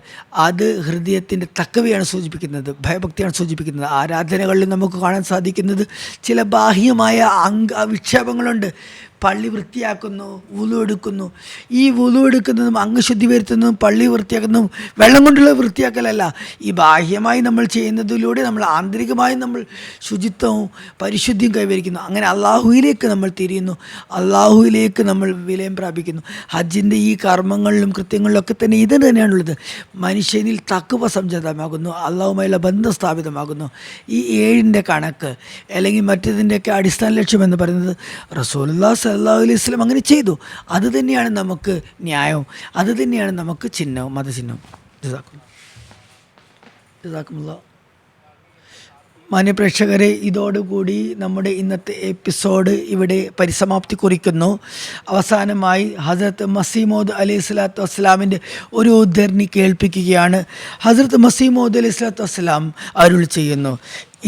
അത് ഹൃദയത്തിൻ്റെ തഖ്വയാണ് സൂചിപ്പിക്കുന്നത്, ഭയഭക്തിയാണ് സൂചിപ്പിക്കുന്നത്. ആരാധനകളിൽ നമുക്ക് കാണാൻ സാധിക്കുന്നത് ചില ബാഹ്യമായ വിക്ഷേപങ്ങളുണ്ട്. പള്ളി വൃത്തിയാക്കുന്നു, വുളു എടുക്കുന്നു. ഈ വുളു എടുക്കുന്നതും അംഗശുദ്ധി വരുത്തുന്നതും പള്ളി വൃത്തിയാക്കുന്നതും വെള്ളം കൊണ്ടുള്ള വൃത്തിയാക്കലല്ല. ഈ ബാഹ്യമായി നമ്മൾ ചെയ്യുന്നതിലൂടെ നമ്മൾ ആന്തരികമായി നമ്മൾ ശുചിത്വവും പരിശുദ്ധിയും കൈവരിക്കുന്നു. അങ്ങനെ അള്ളാഹുവിലേക്ക് നമ്മൾ തിരിയുന്നു, അള്ളാഹുവിലേക്ക് നമ്മൾ വിലയം പ്രാപിക്കുന്നു. ഹജ്ജിൻ്റെ ഈ കർമ്മങ്ങളിലും കൃത്യങ്ങളിലൊക്കെ തന്നെ ഇത് തന്നെയാണുള്ളത്. മനുഷ്യനിൽ തഖ്വ സംജാതമാകുന്നു, അള്ളാഹുമായുള്ള ബന്ധം സ്ഥാപിതമാകുന്നു. ഈ 7ൻ്റെ കണക്ക് അല്ലെങ്കിൽ മറ്റതിൻ്റെയൊക്കെ അടിസ്ഥാന ലക്ഷ്യം എന്ന് പറയുന്നത് റസൂലുള്ളാഹി സല്ലല്ലാഹു അലൈഹി വസല്ലം അങ്ങനെ ചെയ്തു. അത് തന്നെയാണ് നമുക്ക് ന്യായവും, അത് തന്നെയാണ് നമുക്ക് ചിഹ്നവും, മതചിഹ്നവും. ജസാക്കുമുല്ലാ. മാന്യപ്രേക്ഷകരെ, ഇതോടുകൂടി നമ്മുടെ ഇന്നത്തെ എപ്പിസോഡ് ഇവിടെ പരിസമാപ്തി കുറിക്കുന്നു. അവസാനമായി ഹസ്രത്ത് മസീഹ് മൗഊദ് അലൈഹി സ്വലാത്തു വസ്സലാമിൻ്റെ ഒരു ഉദ്ധരണി കേൾപ്പിക്കുകയാണ്. ഹസ്രത്ത് മസീഹ് മൗഊദ് അലൈഹി സ്വലാത്തു വസ്സലാം അരുൾ ചെയ്യുന്നു,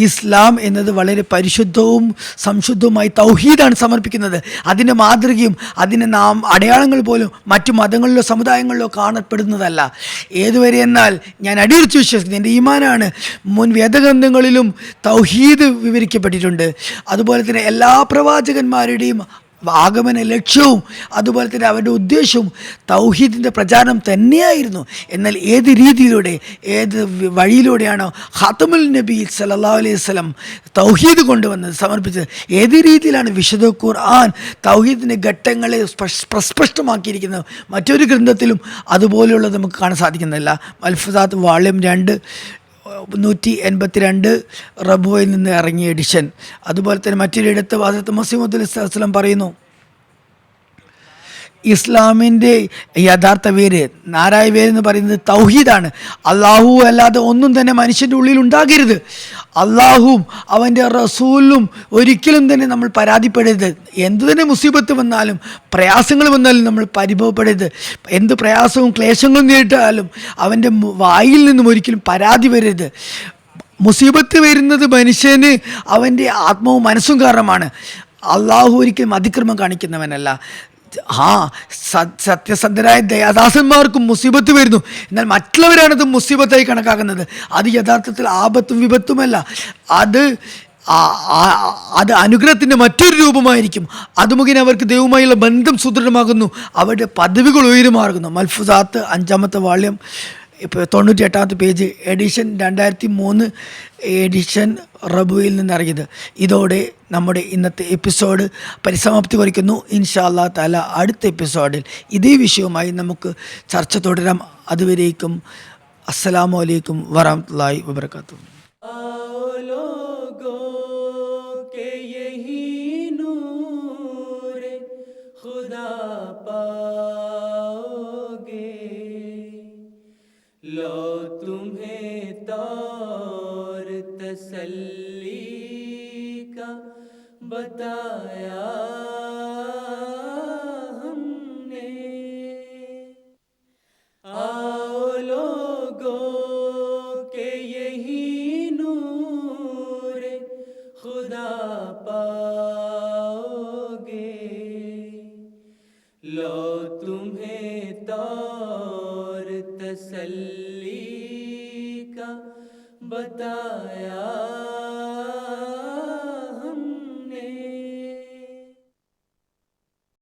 ഇസ്ലാം എന്നത് വളരെ പരിശുദ്ധവും സംശുദ്ധവുമായി തൗഹീദാണ് സമർപ്പിക്കുന്നത്. അതിൻ്റെ മാതൃകയും അതിൻ്റെ അടയാളങ്ങൾ പോലും മറ്റു മതങ്ങളിലോ സമുദായങ്ങളിലോ കാണപ്പെടുന്നതല്ല. ഏതുവരെ എന്നാൽ ഞാൻ അടിയുറച്ച് വിശ്വസിക്കുന്നു, എൻ്റെ ഈമാനാണ്, മുൻ വേദഗ്രന്ഥങ്ങളിലും തൗഹീദ് വിവരിക്കപ്പെട്ടിട്ടുണ്ട്. അതുപോലെ തന്നെ എല്ലാ പ്രവാചകന്മാരുടെയും ആഗമന ലക്ഷ്യവും അതുപോലെ തന്നെ അവരുടെ ഉദ്ദേശവും തൗഹീദിൻ്റെ പ്രചാരണം തന്നെയായിരുന്നു. എന്നാൽ ഏത് രീതിയിലൂടെ, ഏത് വഴിയിലൂടെയാണോ ഖാത്തമുൽ നബി സല്ലല്ലാഹു അലൈഹി വസല്ലം തൗഹീദ് കൊണ്ടുവന്നത്, സമർപ്പിച്ചത്, ഏത് രീതിയിലാണ് വിശുദ്ധ ഖുർആൻ തൗഹീദിൻ്റെ ഘട്ടങ്ങളെ പ്രസ്പഷ്ടമാക്കിയിരിക്കുന്നത്, മറ്റൊരു ഗ്രന്ഥത്തിലും അതുപോലെയുള്ളത് നമുക്ക് കാണാൻ സാധിക്കുന്നില്ല. മൽഫുസാത്ത് വാള്യം 2 182 റബുവയിൽ നിന്ന് ഇറങ്ങിയ എഡിഷൻ. അതുപോലെ തന്നെ മറ്റൊരിടത്ത് ഹസ്രത്ത് മസീഹ് മൗഊദ് അലൈഹി വസല്ലം പറയുന്നു, ഇസ്ലാമിൻ്റെ യഥാർത്ഥ വേര്, നാരായ വേര് എന്ന് പറയുന്നത് തൗഹീദാണ്. അള്ളാഹു അല്ലാതെ ഒന്നും തന്നെ മനുഷ്യൻ്റെ ഉള്ളിൽ ഉണ്ടാകരുത്. അള്ളാഹുവും അവൻ്റെ റസൂലും ഒരിക്കലും തന്നെ നമ്മൾ പരാതിപ്പെടരുത്. എന്തു തന്നെ മുസീബത്ത് വന്നാലും പ്രയാസങ്ങൾ വന്നാലും നമ്മൾ പരിഭവപ്പെടരുത്. എന്ത് പ്രയാസവും ക്ലേശങ്ങളും നേരിട്ടാലും അവൻ്റെ വായിൽ നിന്നും ഒരിക്കലും പരാതി വരരുത്. മുസീബത്ത് വരുന്നത് മനുഷ്യന് അവൻ്റെ ആത്മാവും മനസ്സും കാരണമാണ്. അള്ളാഹു ഒരിക്കലും അതിക്രമം കാണിക്കുന്നവനല്ല. സത്യസന്ധരായ ദയാദാസന്മാർക്കും മുസീബത്ത് വരുന്നു, എന്നാൽ മറ്റുള്ളവരാണത് മുസീബത്തായി കണക്കാക്കുന്നത്. അത് യഥാർത്ഥത്തിൽ ആപത്തും വിപത്തുമല്ല, അത് അനുഗ്രഹത്തിൻ്റെ മറ്റൊരു രൂപമായിരിക്കും. അത് മുഖേന അവർക്ക് ദൈവവുമായുള്ള ബന്ധം സുദൃഢമാകുന്നു, അവരുടെ പദവികൾ ഉയരുമാറുന്നു. മൽഫുസാത്ത് 5-ാമത്തെ വാള്യം 98-ാമത്തെ പേജ്, എഡിഷൻ 2003 എഡിഷൻ റബുയിൽ നിന്നിറങ്ങിയത്. ഇതോടെ നമ്മുടെ ഇന്നത്തെ എപ്പിസോഡ് പരിസമാപ്തി കുറിക്കുന്നു. ഇൻഷാ അല്ലാഹ് തആല അടുത്ത എപ്പിസോഡിൽ ഇതേ വിഷയവുമായി നമുക്ക് ചർച്ച തുടരാം. അതുവരേക്കും അസ്സലാമു അലൈക്കും വറഹ്മത്തുള്ളാഹി വബറകാതുഹു. लो तुम्हें तौर तसल्ली का बताया हमने, आओ लोगों के यही नूर खुदा पाओगे। लो तुम्हें तौर तसल्ली का बताया